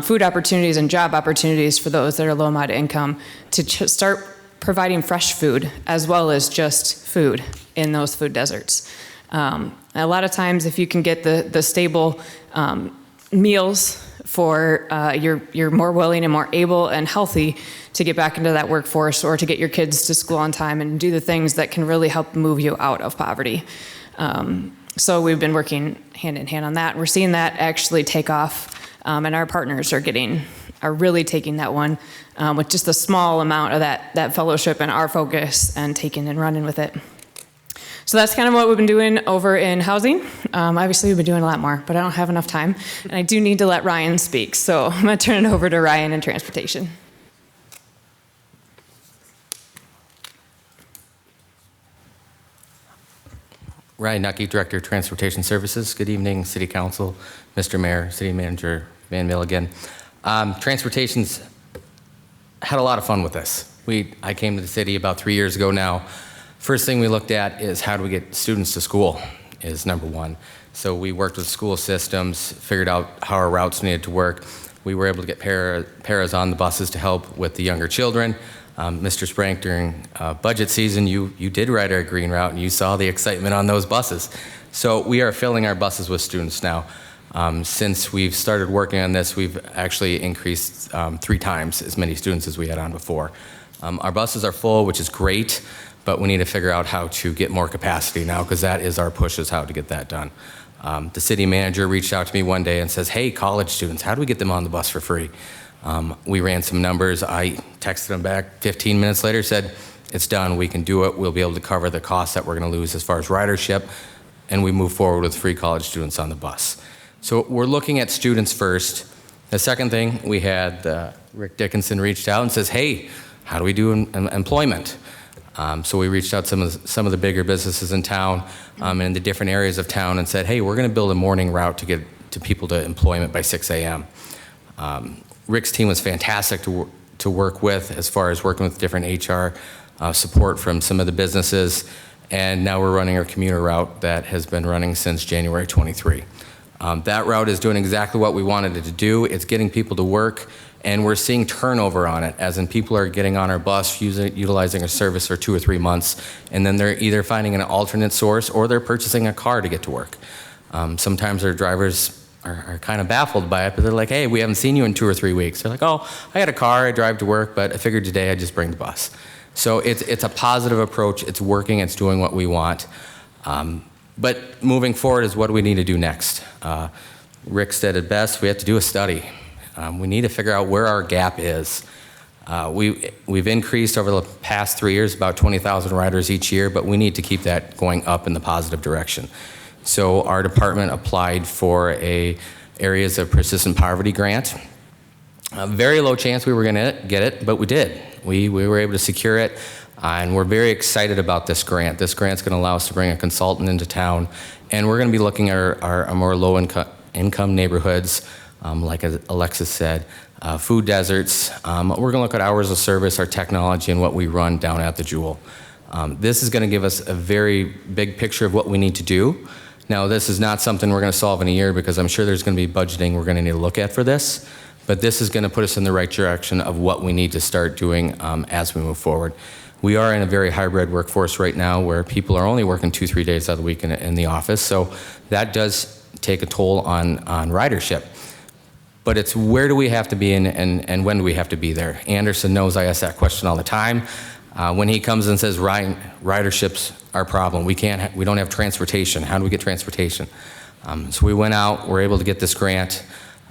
food opportunities and job opportunities for those that are low mod income to start providing fresh food as well as just food in those food deserts. A lot of times, if you can get the stable meals for you're more willing and more able and healthy to get back into that workforce or to get your kids to school on time and do the things that can really help move you out of poverty. So we've been working hand in hand on that. We're seeing that actually take off, and our partners are really taking that one with just a small amount of that fellowship and our focus and taking and running with it. So that's kind of what we've been doing over in housing. Obviously, we've been doing a lot more, but I don't have enough time. And I do need to let Ryan speak. So I'm going to turn it over to Ryan in transportation. Ryan Nucky, Director of Transportation Services. Good evening, City Council, Mr. Mayor, City Manager Van Milligan. Transportation's had a lot of fun with this. I came to the city about 3 years ago now. First thing we looked at is how do we get students to school is number one. So we worked with school systems, figured out how our routes needed to work. We were able to get paras on the buses to help with the younger children. Mr. Sprank, during budget season, you did ride our green route and you saw the excitement on those buses. So we are filling our buses with students now. Since we've started working on this, we've actually increased 3 times as many students as we had on before. Our buses are full, which is great, but we need to figure out how to get more capacity now because that is our push, is how to get that done. The city manager reached out to me one day and says, hey, college students, how do we get them on the bus for free? We ran some numbers. I texted him back 15 minutes later, said, it's done, we can do it. We'll be able to cover the costs that we're gonna lose as far as ridership, and we move forward with free college students on the bus. So we're looking at students first. The second thing, we had Rick Dickinson reached out and says, hey, how do we do employment? So we reached out to some of the bigger businesses in town and in the different areas of town and said, hey, we're gonna build a morning route to get to people to employment by 6 a.m. Rick's team was fantastic to work with as far as working with different HR support from some of the businesses, and now we're running our commuter route that has been running since January 23. That route is doing exactly what we wanted it to do. It's getting people to work, and we're seeing turnover on it, as in people are getting on our bus, utilizing our service for 2 or 3 months, and then they're either finding an alternate source or they're purchasing a car to get to work. Sometimes our drivers are kind of baffled by it, but they're like, hey, we haven't seen you in 2 or 3 weeks. They're like, oh, I got a car, I drive to work, but I figured today I'd just bring the bus. So it's a positive approach, it's working, it's doing what we want. But moving forward is what do we need to do next? Rick said it best, we have to do a study. We need to figure out where our gap is. We've increased over the past 3 years about 20,000 riders each year, but we need to keep that going up in the positive direction. So our department applied for a Areas of Persistent Poverty grant. A very low chance we were gonna get it, but we did. We were able to secure it, and we're very excited about this grant. This grant's gonna allow us to bring a consultant into town, and we're gonna be looking at our more low-income neighborhoods, like Alexis said, food deserts. We're gonna look at hours of service, our technology, and what we run down at the Jewel. This is gonna give us a very big picture of what we need to do. Now, this is not something we're gonna solve in a year because I'm sure there's gonna be budgeting we're gonna need to look at for this, but this is gonna put us in the right direction of what we need to start doing as we move forward. We are in a very hybrid workforce right now where people are only working 2-3 days out of the week in the office, so that does take a toll on ridership. but it's where do we have to be and when do we have to be there? Anderson knows I ask that question all the time. When he comes and says ridership's our problem, we don't have transportation. How do we get transportation? So we went out, we're able to get this grant.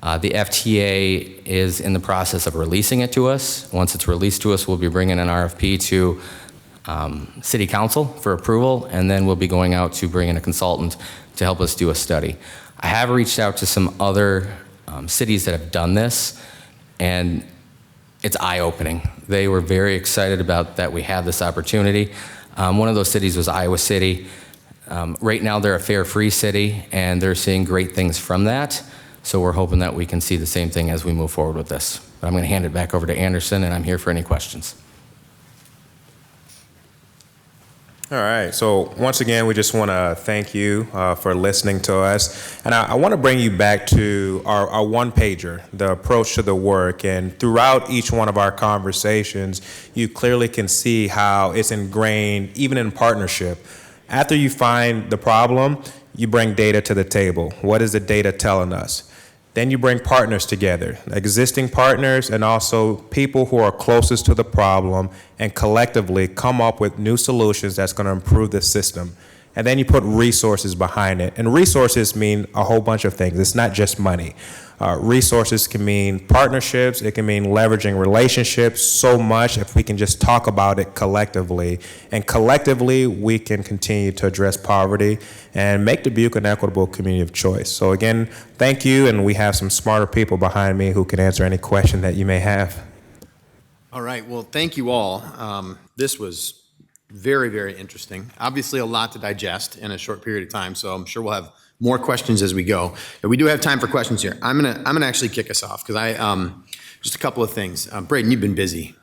The FTA is in the process of releasing it to us. Once it's released to us, we'll be bringing an RFP to City Council for approval, and then we'll be going out to bring in a consultant to help us do a study. I have reached out to some other cities that have done this, and it's eye-opening. They were very excited about that we have this opportunity. One of those cities was Iowa City. Right now they're a fare-free city, and they're seeing great things from that. So we're hoping that we can see the same thing as we move forward with this. But I'm going to hand it back over to Anderson, and I'm here for any questions. All right. So once again, we just want to thank you for listening to us. And I want to bring you back to our one-pager, the approach to the work. And throughout each one of our conversations, you clearly can see how it's ingrained, even in partnership. After you find the problem, you bring data to the table. What is the data telling us? Then you bring partners together, existing partners and also people who are closest to the problem, and collectively come up with new solutions that's going to improve the system. And then you put resources behind it. And resources mean a whole bunch of things. It's not just money. Resources can mean partnerships. It can mean leveraging relationships so much if we can just talk about it collectively. And collectively, we can continue to address poverty and make Dubuque an equitable community of choice. So again, thank you, and we have some smarter people behind me who can answer any question that you may have. All right, well, thank you all. This was very, very interesting. Obviously, a lot to digest in a short period of time, so I'm sure we'll have more questions as we go. But we do have time for questions here. I'm gonna actually kick us off because just a couple of things. Braden, you've been busy.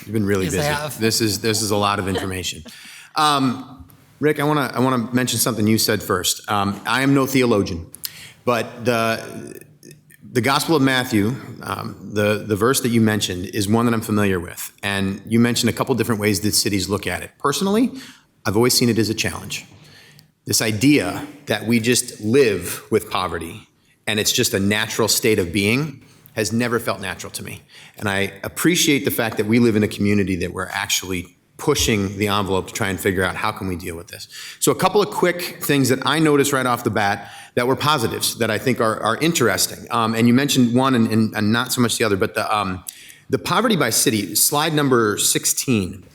You've been really Yes, I busy. have. This is a lot of information. Rick, I wanna mention something you said first. I am no theologian, but the Gospel of Matthew, the verse that you mentioned is one that I'm familiar with. And you mentioned a couple different ways that cities look at it. Personally, I've always seen it as a challenge. This idea that we just live with poverty and it's just a natural state of being has never felt natural to me. And I appreciate the fact that we live in a community that we're actually pushing the envelope to try and figure out how can we deal with this. So a couple of quick things that I noticed right off the bat that were positives that I think are interesting. And you mentioned one and not so much the other, but the poverty by city, slide number 16.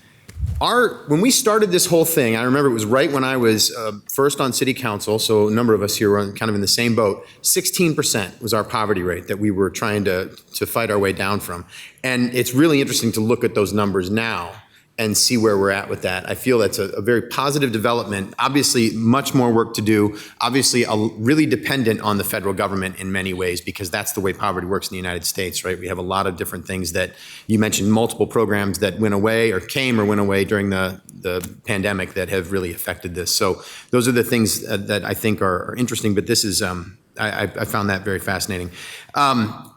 When we started this whole thing, I remember it was right when I was first on city council, so a number of us here were kind of in the same boat. 16% was our poverty rate that we were trying to fight our way down from. And it's really interesting to look at those numbers now and see where we're at with that. I feel that's a very positive development. Obviously, much more work to do. Obviously, really dependent on the federal government in many ways because that's the way poverty works in the United States, right? We have a lot of different things that you mentioned, multiple programs that went away or went away during the pandemic that have really affected this. So those are the things that I think are interesting, but this is, I found that very fascinating.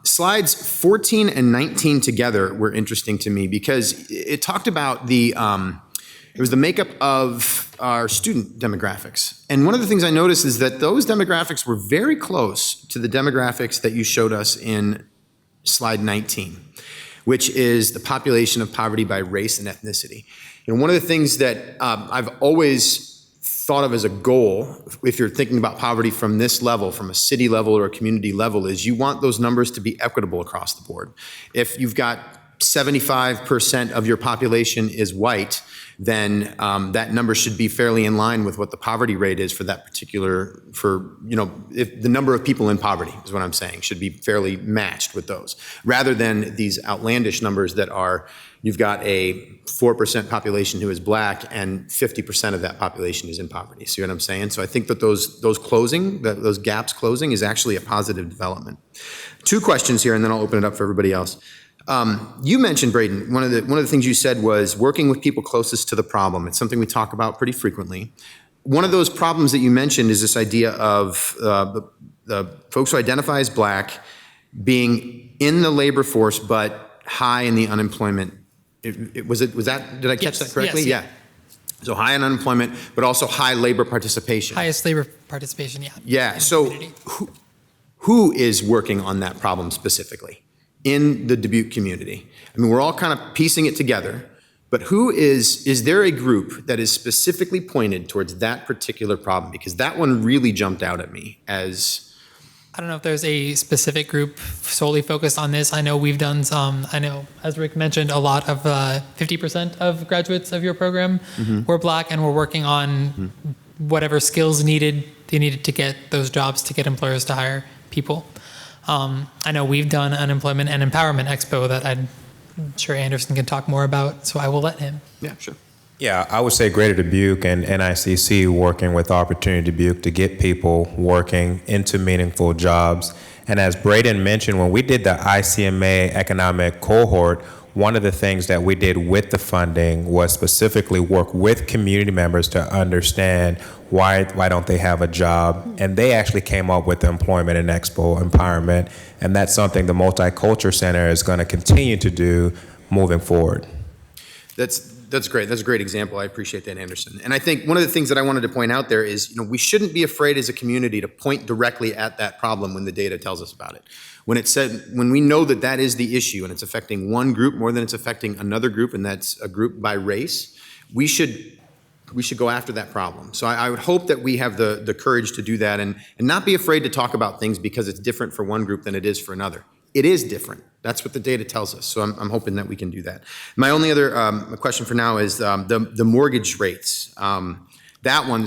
Slides 14 and 19 together were interesting to me because it talked about it was the makeup of our student demographics. And one of the things I noticed is that those demographics were very close to the demographics that you showed us in slide 19, which is the population of poverty by race and ethnicity. And one of the things that I've always thought of as a goal, if you're thinking about poverty from this level, from a city level or a community level, is you want those numbers to be equitable across the board. If you've got 75% of your population is white, then that number should be fairly in line with what the poverty rate is for that particular, if the number of people in poverty is what I'm saying, should be fairly matched with those, rather than these outlandish numbers that are, you've got a 4% population who is black and 50% of that population is in poverty. See what I'm saying? So I think that those gaps closing is actually a positive development. Two questions here, and then I'll open it up for everybody else. You mentioned, Braden, one of the things you said was working with people closest to the problem. It's something we talk about pretty frequently. One of those problems that you mentioned is this idea of the folks who identify as black being in the labor force but high in the unemployment. Did I catch that correctly? Yes. Yeah. So high in unemployment, but also high labor participation. Highest labor participation, yeah. Yeah. So who is working on that problem specifically in the Dubuque community? I mean, we're all kind of piecing it together, but is there a group that is specifically pointed towards that particular problem? Because that one really jumped out at me as, I don't know if there's a specific group solely focused on this. I know we've done some, as Rick mentioned, a lot of 50% of graduates of your program were Black, and we're working on whatever skills they needed to get those jobs, to get employers to hire people. I know we've done an employment and empowerment expo that I'm sure Anderson can talk more about, so I will let him. yeah, sure. Yeah, I would say Greater Dubuque and NICC working with Opportunity Dubuque to get people working into meaningful jobs. And as Braden mentioned, when we did the ICMA economic cohort, one of the things that we did with the funding was specifically work with community members to understand why don't they have a job. And they actually came up with the Employment and Expo Empowerment. And that's something the Multicultural Center is going to continue to do moving forward. That's great. That's a great example. I appreciate that, Anderson. And I think one of the things that I wanted to point out there is, we shouldn't be afraid as a community to point directly at that problem when the data tells us about it. When we know that that is the issue and it's affecting one group more than it's affecting another group, and that's a group by race, we should go after that problem. So I would hope that we have the courage to do that and not be afraid to talk about things because it's different for one group than it is for another. It is different. That's what the data tells us. So I'm hoping that we can do that. My only other question for now is the mortgage rates. That one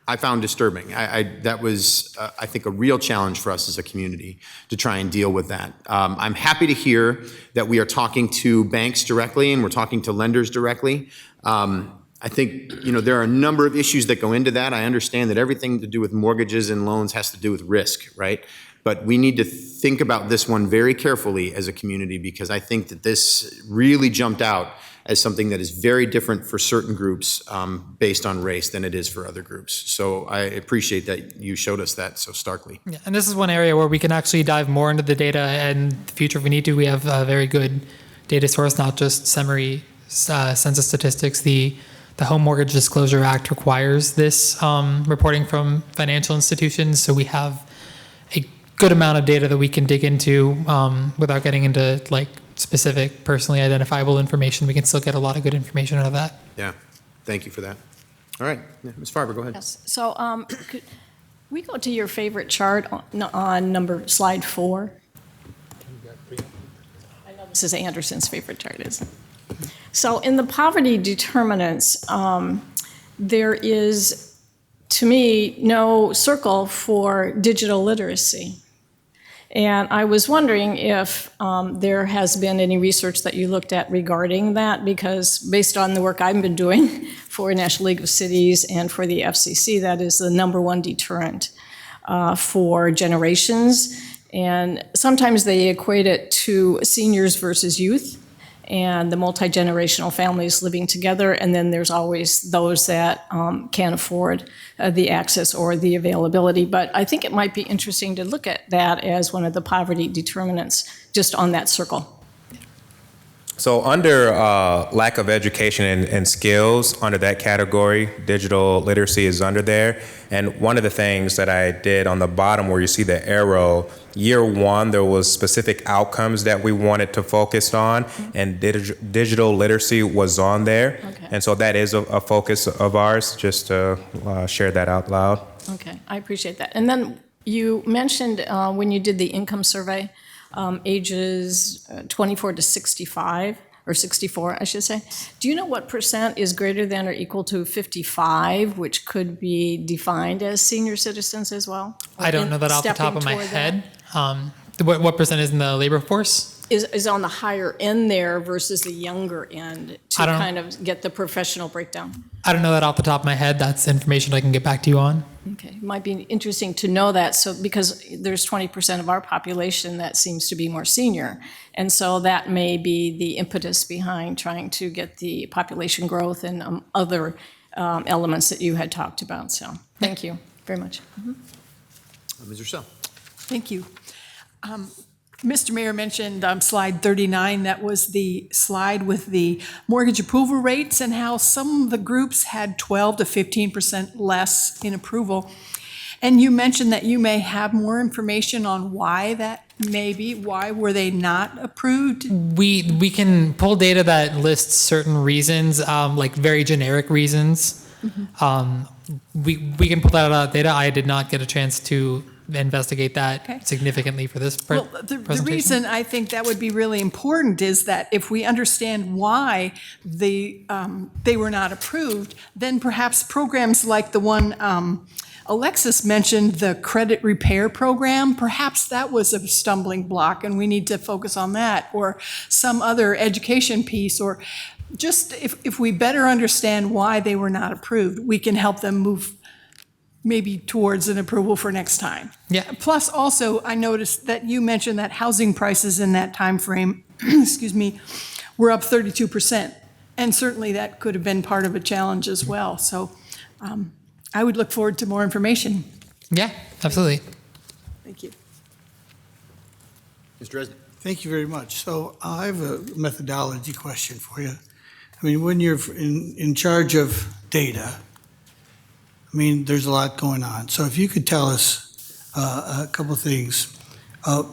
I found disturbing. That was I think a real challenge for us as a community to try and deal with that. I'm happy to hear that we are talking to banks directly and we're talking to lenders directly. I think, there are a number of issues that go into that. I understand that everything to do with mortgages and loans has to do with risk, right? But we need to think about this one very carefully as a community, because I think that this really jumped out as something that is very different for certain groups based on race than it is for other groups. So I appreciate that you showed us that so starkly. Yeah, and this is one area where we can actually dive more into the data, and in the future, if we need to, we have a very good data source, not just summary census statistics. The Home Mortgage Disclosure Act requires this reporting from financial institutions, so we have a good amount of data that we can dig into without getting into specific personally identifiable information. We can still get a lot of good information out of that. Yeah, thank you for that. All right, Ms. Farber, go ahead. Yes. So could we go to your favorite chart on slide 4? I know this is Anderson's favorite chart, isn't it? So in the poverty determinants, there is, to me, no circle for digital literacy. And I was wondering if there has been any research that you looked at regarding that, because based on the work I've been doing for National League of Cities and for the FCC, that is the #1 deterrent for generations. And sometimes they equate it to seniors versus youth and the multi-generational families living together, and then there's always those that can't afford the access or the availability. But I think it might be interesting to look at that as one of the poverty determinants, just on that circle. So under lack of education and skills, under that category, digital literacy is under there. And one of the things that I did on the bottom where you see the arrow, year 1, there was specific outcomes that we wanted to focus on, and digital literacy was on there. Okay. And so that is a focus of ours, just to share that out loud. Okay, I appreciate that. And then you mentioned when you did the income survey, ages 24 to 65, or 64, I should say. Do you know what percent is greater than or equal to 55, which could be defined as senior citizens as well? I don't know that off the top of my head. What percent is in the labor force? Is on the higher end there versus the younger end to kind of get the professional breakdown? I don't know that off the top of my head. That's information I can get back to you on. Okay, it might be interesting to know that, so because there's 20% of our population that seems to be more senior, and so that may be the impetus behind trying to get the population growth and other elements that you had talked about. So thank you very much. Ms. Rousseau. Thank you. Mr. Mayor mentioned slide 39. That was the slide with the mortgage approval rates and how some of the groups had 12 to 15% less in approval. And you mentioned that you may have more information on why that may be. Why were they not approved? We can pull data that lists certain reasons, like very generic reasons. We can pull that out of data. I did not get a chance to investigate that Okay. significantly for this Well, the presentation. reason I think that would be really important is that if we understand why they were not approved, then perhaps programs like the one Alexis mentioned, the credit repair program, perhaps that was a stumbling block and we need to focus on that, or some other education piece, or just if we better understand why they were not approved, we can help them move maybe towards an approval for next time. Yeah. Plus, also, I noticed that you mentioned that housing prices in that time frame, excuse me, were up 32%. And certainly that could have been part of a challenge as well. So I would look forward to more information. Yeah, absolutely. Thank you. Mr. Resnick? Thank you very much. So I have a methodology question for you. I mean, when you're in charge of data, I mean, there's a lot going on. So if you could tell us a couple things.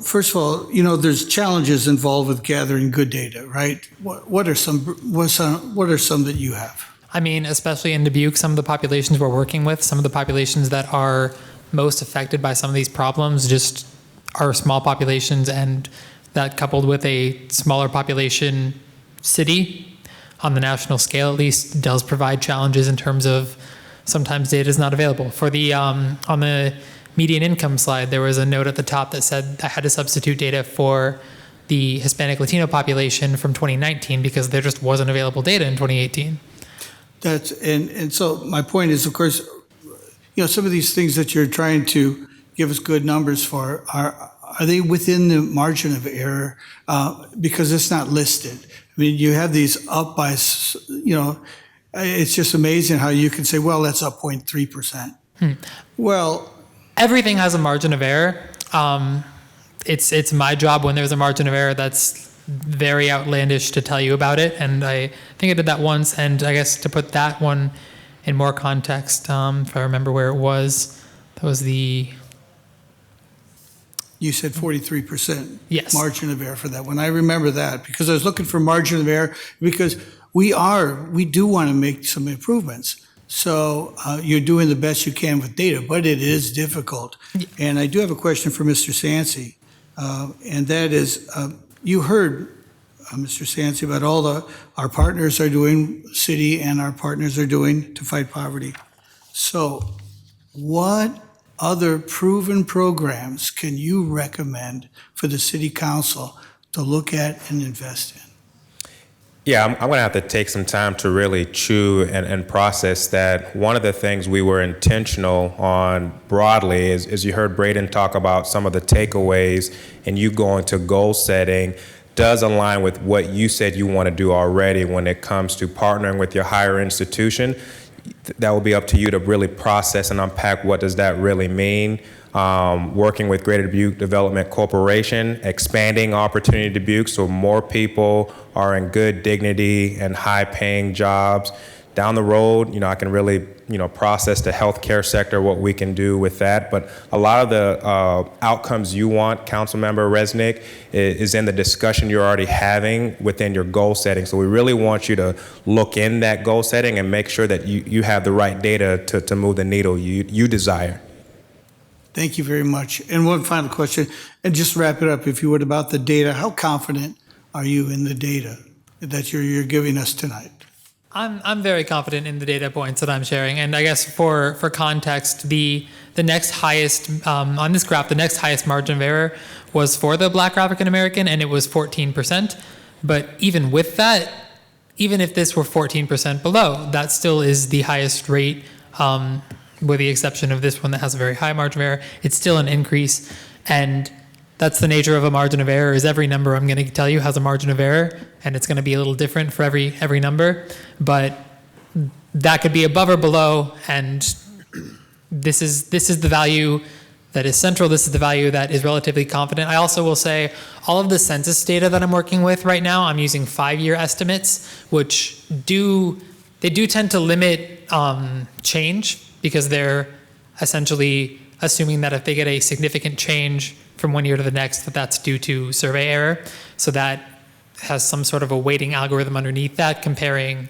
First of all, you know, there's challenges involved with gathering good data, right? What are some that you have? I mean, especially in Dubuque, some of the populations we're working with, some of the populations that are most affected by some of these problems just are small populations, and that coupled with a smaller population city on the national scale at least does provide challenges in terms of sometimes data is not available. For the on the median income slide, there was a note at the top that said I had to substitute data for the Hispanic Latino population from 2019 because there just wasn't available data in 2018. And so my point is, of course, you know, some of these things that you're trying to give us good numbers for are they within the margin of error? Because it's not listed. I mean, you have these up by, you know, it's just amazing how you can say, well, that's up 0.3%. Well, everything has a margin of error. It's my job when there's a margin of error that's very outlandish to tell you about it. And I think I did that once. And I guess to put that one in more context, if I remember where it was, that was the... You said 43% Yes. margin of error for that one. I remember that because I was looking for margin of error because we do want to make some improvements. So you're doing the best you can with data, but it is difficult. And I do have a question for Mr. Sansey, and that is, you heard Mr. Sansey about all our partners are doing, city and our partners are doing to fight poverty. So what other proven programs can you recommend for the city council to look at and invest in? Yeah, I'm going to have to take some time to really chew and process that. One of the things we were intentional on broadly is you heard Braden talk about some of the takeaways, and you going to goal setting does align with what you said you want to do already when it comes to partnering with your higher institution. That will be up to you to really process and unpack what does that really mean. Working with Greater Dubuque Development Corporation, expanding Opportunity Dubuque so more people are in good dignity and high-paying jobs. Down the road, you know, I can really, you know, process the healthcare sector, what we can do with that. But a lot of the outcomes you want, Councilmember Resnick, is in the discussion you're already having within your goal setting. So we really want you to look in that goal setting and make sure that you have the right data to move the needle you desire. Thank you very much. And one final question, and just wrap it up, if you would, about the data. How confident are you in the data that you're giving us tonight? I'm very confident in the data points that I'm sharing. And I guess for context, the next highest, on this graph, the next highest margin of error was for the Black African American, and it was 14%. But even with that, even if this were 14% below, that still is the highest rate, with the exception of this one that has a very high margin of error. It's still an increase. And that's the nature of a margin of error, is every number I'm going to tell you has a margin of error, and it's going to be a little different for every number. But that could be above or below, and this is the value that is central. This is the value that is relatively confident. I also will say all of the census data that I'm working with right now, I'm using 5-year estimates, which do tend to limit change because they're essentially assuming that if they get a significant change from one year to the next, that's due to survey error. So that has some sort of a weighting algorithm underneath that, comparing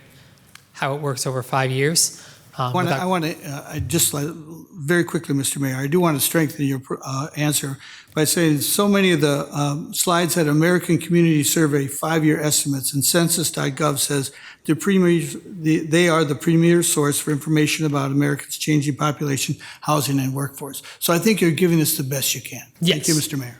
how it works over 5 years. I just like, very quickly, Mr. Mayor, I do want to strengthen your answer by saying so many of the slides had American Community Survey 5-year estimates, and Census.gov says they are the premier source for information about Americans' changing population, housing, and workforce. So I think you're giving us the best you can. Yes. Thank you, Mr. Mayor.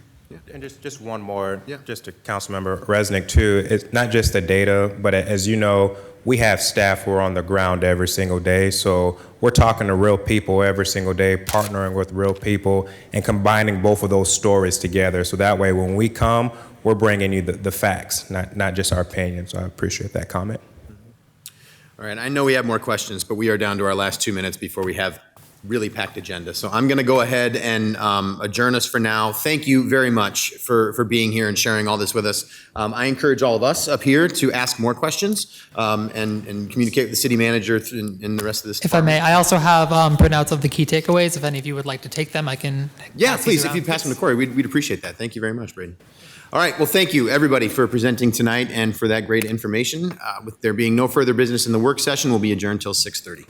And just one more, Yeah. just to Councilmember Resnick too. It's not just the data, but as you know, we have staff who are on the ground every single day. So we're talking to real people every single day, partnering with real people and combining both of those stories together. So that way, when we come, we're bringing you the facts, not just our opinion. So I appreciate that comment. All right, I know we have more questions, but we are down to our last 2 minutes before we have really packed agenda. So I'm going to go ahead and adjourn us for now. Thank you very much for being here and sharing all this with us. I encourage all of us up here to ask more questions and communicate with the city manager and the rest of this. If I may, I also have printouts of the key takeaways. If any of you would like to take them, I can. Yeah, pass these please, if around. you'd pass them to Corey, we'd appreciate that. Thank you very much, Braden. All right, well, thank you, everybody, for presenting tonight and for that great information. With there being no further business in the work session, we'll be adjourned till 6:30.